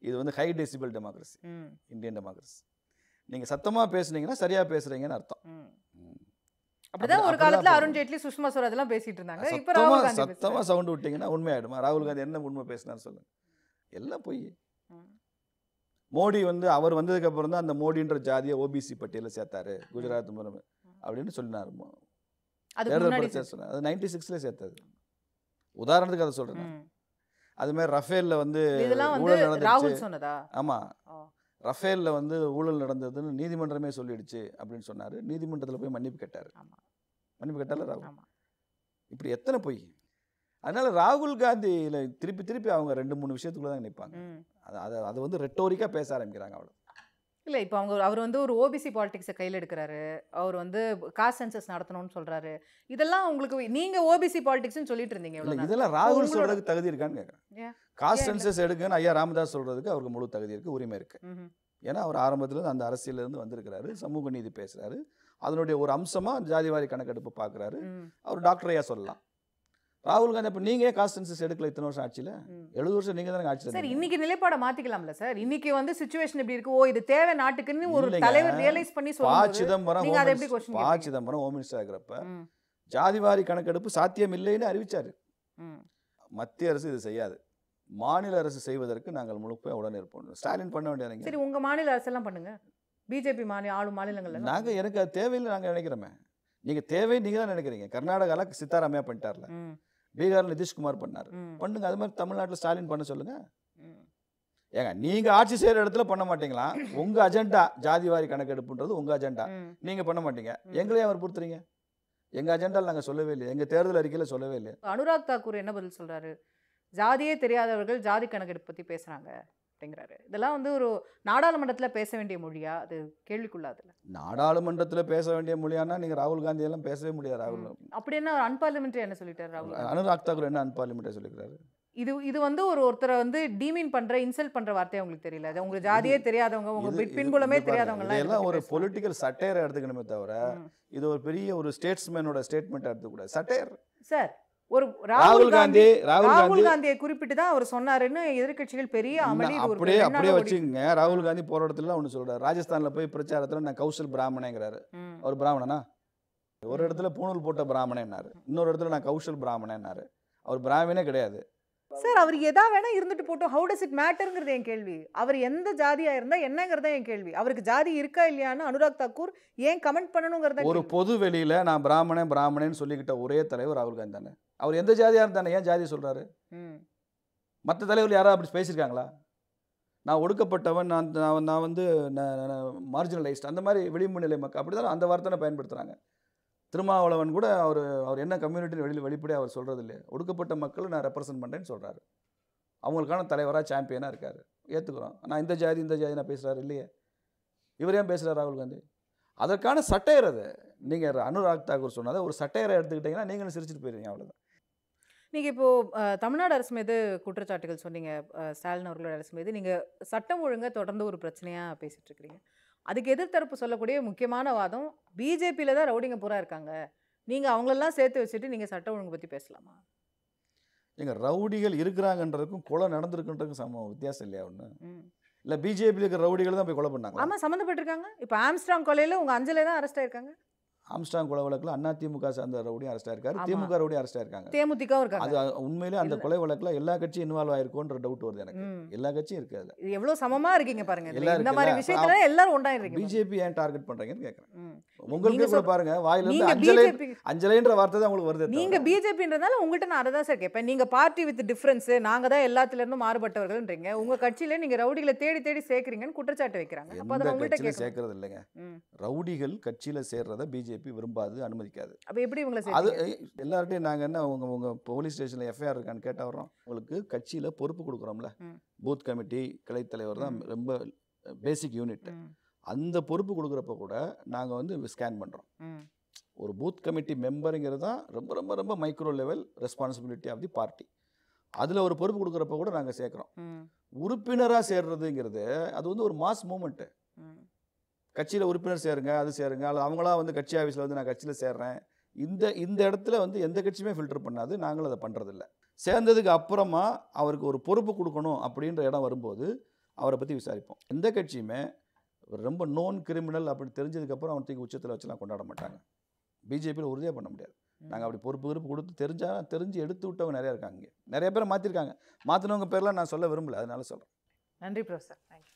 இது வந்து high decibel democracy. Indian democracy நீங்கள் சத்தமாக பேசுனீங்கன்னா சரியாக பேசுகிறீங்கன்னு அர்த்தம். அப்படிதான் ஒரு காலத்துல அருண் ஜேட்லி, சுஷ்மா ஸ்வராஜ் எல்லாம் பேசிட்டு இருந்தாங்க. இப்போ ராகுல் காந்தி சத்தமா சவுண்ட் விட்டீங்கன்னா உண்மையாயிடுமா? ராகுல் காந்தி என்ன உண்மை பேசினார் சொல்லுங்க? எல்லாம் போய். மோடி வந்து அவர் வந்ததுக்கு அப்புறம் தான் அந்த மோடின்ற ஜாதியை ஓபிசி பட்டியலில் சேர்த்தாரு குஜராத் அப்படின்னு சொன்னார். தேர்தல் பிரச்சாரம் சொன்னார். அது 96ல சேர்த்தது. உதாரணத்துக்கு அதை சொல்றேன். அது மாதிரி ரஃபேல்ல வந்து ஊழல் நடந்துச்சு. ஆமா, ரஃபேல்ல வந்து ஊழல் நடந்ததுன்னு நீதிமன்றமே சொல்லிடுச்சு அப்படின்னு சொன்னாரு. நீதிமன்றத்தில் போய் மன்னிப்பு கேட்டாரு. மன்னிப்பு கேட்டால ராகுல். இப்படி எத்தனை பொய். அதனால ராகுல் காந்தியில திருப்பி திருப்பி அவங்க 2-3 விஷயத்துக்குள்ள தான் நிற்பாங்க. அதை வந்து ரெட்டோரிக்கா பேச ஆரம்பிக்கிறாங்க. அவ்வளோ இல்லை. இப்போ அவர் வந்து ஒரு ஓபிசி பாலிடிக்ஸை கையில் எடுக்கிறாரு. அவர் வந்து காஸ்ட் சென்சஸ் நடத்தணும்னு சொல்றாரு. இதெல்லாம் உங்களுக்கு, நீங்க ஓபிசி பாலிடிக்ஸ்னு சொல்லிட்டு இருந்தீங்க. இதெல்லாம் ராகுல் சொல்றதுக்கு தகுதி இருக்கான்னு கேட்குறேன். காஸ்ட் சென்சஸ் எடுக்குன்னு ஐயா ராமதாஸ் சொல்றதுக்கு அவருக்கு முழு தகுதி இருக்கு, உரிமை இருக்கு. ஏன்னா அவர் ஆரம்பத்தில் அந்த அரசியலிருந்து வந்திருக்கிறாரு, சமூக நீதி பேசுறாரு, அதனுடைய ஒரு அம்சமா ஜாதிவாரி கணக்கெடுப்பு பார்க்குறாரு. அவர் டாக்டர் ஐயா சொல்லலாம். ராகுல் காந்தி அப்போ நீங்க காஸ்ட் சென்சஸ் எடுக்கல இத்தனை வருஷம் ஆட்சியில்? 70 வருஷம் நீங்க தானே ஆட்சியில். சார், இன்னைக்கு நிலைப்பாடை மாத்திக்கலாம்ல சார்? இன்னைக்கு வந்து சிச்சுவேஷன் எப்படி இருக்கு? ஓ, இது தேவை நாட்டுக்குன்னு ஒரு தலைவர் ரியலைஸ் பண்ணி சொல்லுவாங்க. சிதம்பரம் ஹோம் மினிஸ்டர் இருக்கிறப்ப ஜாதிவாரி கணக்கெடுப்பு சாத்தியம் இல்லைன்னு அறிவிச்சாரு. மத்திய அரசு இது செய்யாது, மாநில அரசு செய்வதற்கு நாங்கள் முழுக்க உடனே இருப்போம். ஸ்டாலின் பண்ண வேண்டியது. சரி, உங்க மாநில அரசு எல்லாம் பண்ணுங்க. பிஜேபி ஆளும் மாநிலங்கள்ல நாங்க, எனக்கு அது தேவையில்லை நாங்க நினைக்கிறோமே. நீங்க தேவை நீங்க தான் நினைக்கிறீங்க. கர்நாடகால சித்தாராமையா பண்ணிட்டார்ல, பீகார்ல நிதிஷ்குமார் பண்ணாரு, பண்ணுங்க. அது மாதிரி தமிழ்நாட்டில் ஸ்டாலின் பண்ண சொல்லுங்க. ஏங்க, நீங்க ஆட்சி செய்யற இடத்துல பண்ண மாட்டீங்களா? உங்க அஜெண்டா ஜாதிவாரி கணக்கெடுப்புன்றது உங்க அஜெண்டா, நீங்க பண்ண மாட்டீங்க. எங்களையும் அவர் பொறுத்துறீங்க. எங்க அஜெண்டாவில் நாங்க சொல்லவே இல்லை, எங்க தேர்தல் அறிக்கையில சொல்லவே இல்லை. அனுராக் தாக்கூர் என்ன பதில் சொல்றாரு? ஜாதியே தெரியாதவர்கள் ஜாதி கணக்கெடுப்பு பத்தி பேசுறாங்க அப்படிங்கிறாரு. இதெல்லாம் வந்து ஒரு நாடாளுமன்றத்தில் பேச வேண்டிய மொழியா? அது கேள்விக்குள்ளாதுல. நாடாளுமன்றத்தில் பேச வேண்டிய மொழியானா நீங்க ராகுல் காந்தி எல்லாம் பேசவே முடியாது. ராகுல் அப்படி என்ன அன்பார்லிமெண்ட்ரி என்ன சொல்லிட்டாரு ராகுல்? அனுராக் தாக்கூர் என்ன அன்பார்லிமெண்ட்ரி சொல்லிக்கிறாரு? இது வந்து ஒருத்தரை வந்து டீமீன் பண்ற, இன்சல்ட் பண்ற வார்த்தையை உங்களுக்கு தெரியல. அது உங்களுக்கு ஜாதியே தெரியாதவங்க, உங்க பின்புலமே தெரியாதவங்க எல்லாம் ஒரு பொலிட்டிக்கல் சட்டையரை எடுத்துக்கணுமே தவிர இது ஒரு பெரிய ஒரு ஸ்டேட்ஸ்மேனோட ஸ்டேட்மெண்ட் எடுத்துக்கூடாது. சட்டையர் சார், ஒரு ராகுல் காந்தியை குறிப்பிட்டு தான் அவர் சொன்னாருன்னு எதிர்கட்சிகள் பெரிய அமளி. அப்படியே வச்சுக்கோங்க. ராகுல் காந்தி போற இடத்துல ஒன்று சொல்றாரு. ராஜஸ்தான்ல போய் பிரச்சாரத்துல நான் கௌசல் பிராமணங்கிறாரு. அவர் பிராமணனா? ஒரு இடத்துல பூணூல் போட்ட பிராமணன்னாரு, இன்னொரு இடத்துல நான் கௌசல் பிராமணன்னாரு. அவர் பிராமணே கிடையாது சார். அவர் எதா வேணா இருந்துட்டு போட்டோம். ஹவு டஸ் இட் மேட்டர்ங்கிறது என் கேள்வி. அவர் எந்த ஜாதியா இருந்தா என்னங்கிறத என் கேள்வி. அவருக்கு ஜாதி இருக்கா இல்லையான்னு அனுராக் தாக்கூர் ஏன் கமெண்ட் பண்ணணுங்கிறத. ஒரு பொது வெளியில நான் பிராமணன் சொல்லிக்கிட்ட ஒரே தலைவர் ராகுல் காந்தி தானே. அவர் எந்த ஜாதியா இருந்தானே ஏன் ஜாதி சொல்றாரு? மற்ற தலைவர்கள் யாராவது அப்படி பேசியிருக்காங்களா? நான் ஒடுக்கப்பட்டவன், நான் வந்து மார்ஜினலைஸ்ட், அந்த மாதிரி விளிம்பு நிலை மக்கள் அப்படிதான் அந்த வார்த்தை பயன்படுத்துறாங்க. திருமாவளவன் கூட அவர் என்ன கம்யூனிட்டின்னு வெளிப்படையாக அவர் சொல்கிறது இல்லையா? ஒடுக்கப்பட்ட மக்களை நான் ரெப்ரசன்ட் பண்ணுறேன்னு சொல்கிறாரு. அவங்களுக்கான தலைவராக சாம்பியனாக இருக்கார், ஏற்றுக்கிறோம். நான் இந்த ஜாதி நான் பேசுகிறாரு இல்லையே. இவர் ஏன் பேசுகிறார் ராகுல் காந்தி? அதற்கான சட்டையர் அது. நீங்கள் அனுராக் தாக்கூர் சொன்னதை ஒரு சட்டையரை எடுத்துக்கிட்டிங்கன்னா நீங்களும் சிரிச்சுட்டு போயிருவீங்க, அவ்வளோதான். நீங்கள் இப்போது தமிழ்நாடு அரசு மீது குற்றச்சாட்டுகள் சொன்னீங்க, ஸ்டாலின் அவர்களோட அரசு மீது. நீங்கள் சட்டம் ஒழுங்கை தொடர்ந்து ஒரு பிரச்சனையாக பேசிகிட்டு இருக்கிறீங்க. அதுக்கு எதிர்த்தரப்பு சொல்லக்கூடிய முக்கியமான வாதம், பிஜேபியில் தான் ரவுடிங்க பூரா இருக்காங்க, நீங்கள் அவங்களெல்லாம் சேர்த்து வச்சுட்டு நீங்கள் சட்டம் ஒழுங்கு பற்றி பேசலாமா? எங்கள் ரவுடிகள் இருக்கிறாங்கன்றதுக்கும் கொலை நடந்திருக்குன்றதுக்கும் சம வித்தியாசம் இல்லையா? ஒன்று இல்லை, பிஜேபியில் இருக்கிற ரவுடிகள் தான் போய் கொலை பண்ணாங்க. ஆமாம், சம்மந்தப்பட்டிருக்காங்க. இப்போ ஆம்ஸ்ட்ராங் கொலையில் உங்கள் அஞ்சலே தான் அரெஸ்ட் ஆயிருக்காங்க. ஆம்ஸ்ட்ராங் கொலை வழக்கில் அதிமுக சார்ந்த ரவுடியும் அரெஸ்ட் ஆயிருக்காரு, திமுக ரவுடியும் அரெஸ்ட் ஆயிருக்காங்க, தேமுதிகவும் இருக்காங்க. அது உண்மையிலே அந்த கொலை வழக்கில் எல்லா கட்சியும் இன்வால்வ் ஆயிருக்கும்ன்ற டவுட் வருது எனக்கு. எல்லா கட்சியும் இருக்கு அதில். இது எவ்வளோ சமமாக இருக்கீங்க பாருங்க. இந்த மாதிரி விஷயத்துல எல்லாரும் ஒன்றாயிருக்கீங்க. பிஜேபி ஏன் டார்கெட் பண்ணுறீங்கன்னு கேட்குறேன். உங்களுக்கு கூட பாருங்க வாயில நீங்க இருந்து அஞ்சலை பிஜேபி அஞ்சலைன்ற வார்த்தை தான் உங்களுக்கு வருது. நீங்க பிஜேபின்றதால உங்கள்கிட்ட நான் அதை தான் சார் கேட்பேன். நீங்க பார்ட்டி வித் டிஃபரன்ஸ், நாங்க தான் எல்லாத்துல இருந்தும் மாறுபட்டவர்கள்ன்றீங்க. உங்க கட்சியில நீங்க ரவுடிகளை தேடி தேடி சேர்க்கறீங்கன்னு குற்றச்சாட்டு வைக்கிறாங்க. அப்ப அதை எந்த உங்கள்கிட்ட கட்சியில கேட்கணும். சேர்க்கறது இல்லைங்க. ரவுடிகள் கட்சியில சேர்றத பிஜேபி விரும்பாது, அனுமதிக்காது. அப்ப எப்படி இவங்களை அது சேர்த்தீங்க? எல்லார்ட்டையும் நாங்க என்ன உங்க போலீஸ் ஸ்டேஷன்ல எஃப்ஐஆர் இருக்கான்னு கேட்டா வரோம். உங்களுக்கு கட்சியில பொறுப்பு கொடுக்குறோம்ல, பூத் கமிட்டி கிளை தலைவர் தான் ரொம்ப பேசிக் யூனிட். அந்த பொறுப்பு கொடுக்குறப்ப கூட நாங்க வந்து ஸ்கேன் பண்றோம். ஒரு பூத் கமிட்டி மெம்பருங்கிறது தான் ரொம்ப ரொம்ப ரொம்ப micro level responsibility of the party. அதில் ஒரு பொறுப்பு கொடுக்குறப்ப கூட நாங்கள் சேர்க்குறோம். உறுப்பினராக சேர்றதுங்கிறது அது வந்து ஒரு மாஸ் மூமெண்ட்டு. கட்சியில் உறுப்பினர் சேருங்க, அது சேருங்க, அல்லது அவங்களா வந்து கட்சி ஆஃபீஸில் வந்து நான் கட்சியில் சேர்றேன், இந்த இடத்துல வந்து எந்த கட்சியுமே ஃபில்டர் பண்ணாது. நாங்களும் அதை பண்ணுறதில்ல. சேர்ந்ததுக்கு அப்புறமா அவருக்கு ஒரு பொறுப்பு கொடுக்கணும் அப்படின்ற இடம் வரும்போது அவரை பற்றி விசாரிப்போம். எந்த கட்சியுமே ரொம்ப நோன் கிரிமினல் அப்படி தெரிஞ்சதுக்கப்புறம் அவன் தூக்கி உச்சத்தில் வச்சுலாம் கொண்டாட மாட்டாங்க. பிஜேபியில் உறுதியாக பண்ண முடியாது. நாங்கள் அப்படி பொறுப்பு கொடுத்து தெரிஞ்சு எடுத்து விட்டவங்க நிறையா இருக்காங்க. நிறைய பேரை மாற்றிருக்காங்க. மாற்றினவங்க பேர்லாம் நான் சொல்ல விரும்பல, அதனால சொல்கிறேன். நன்றி ப்ரொஃபசர். தேங்க்யூ.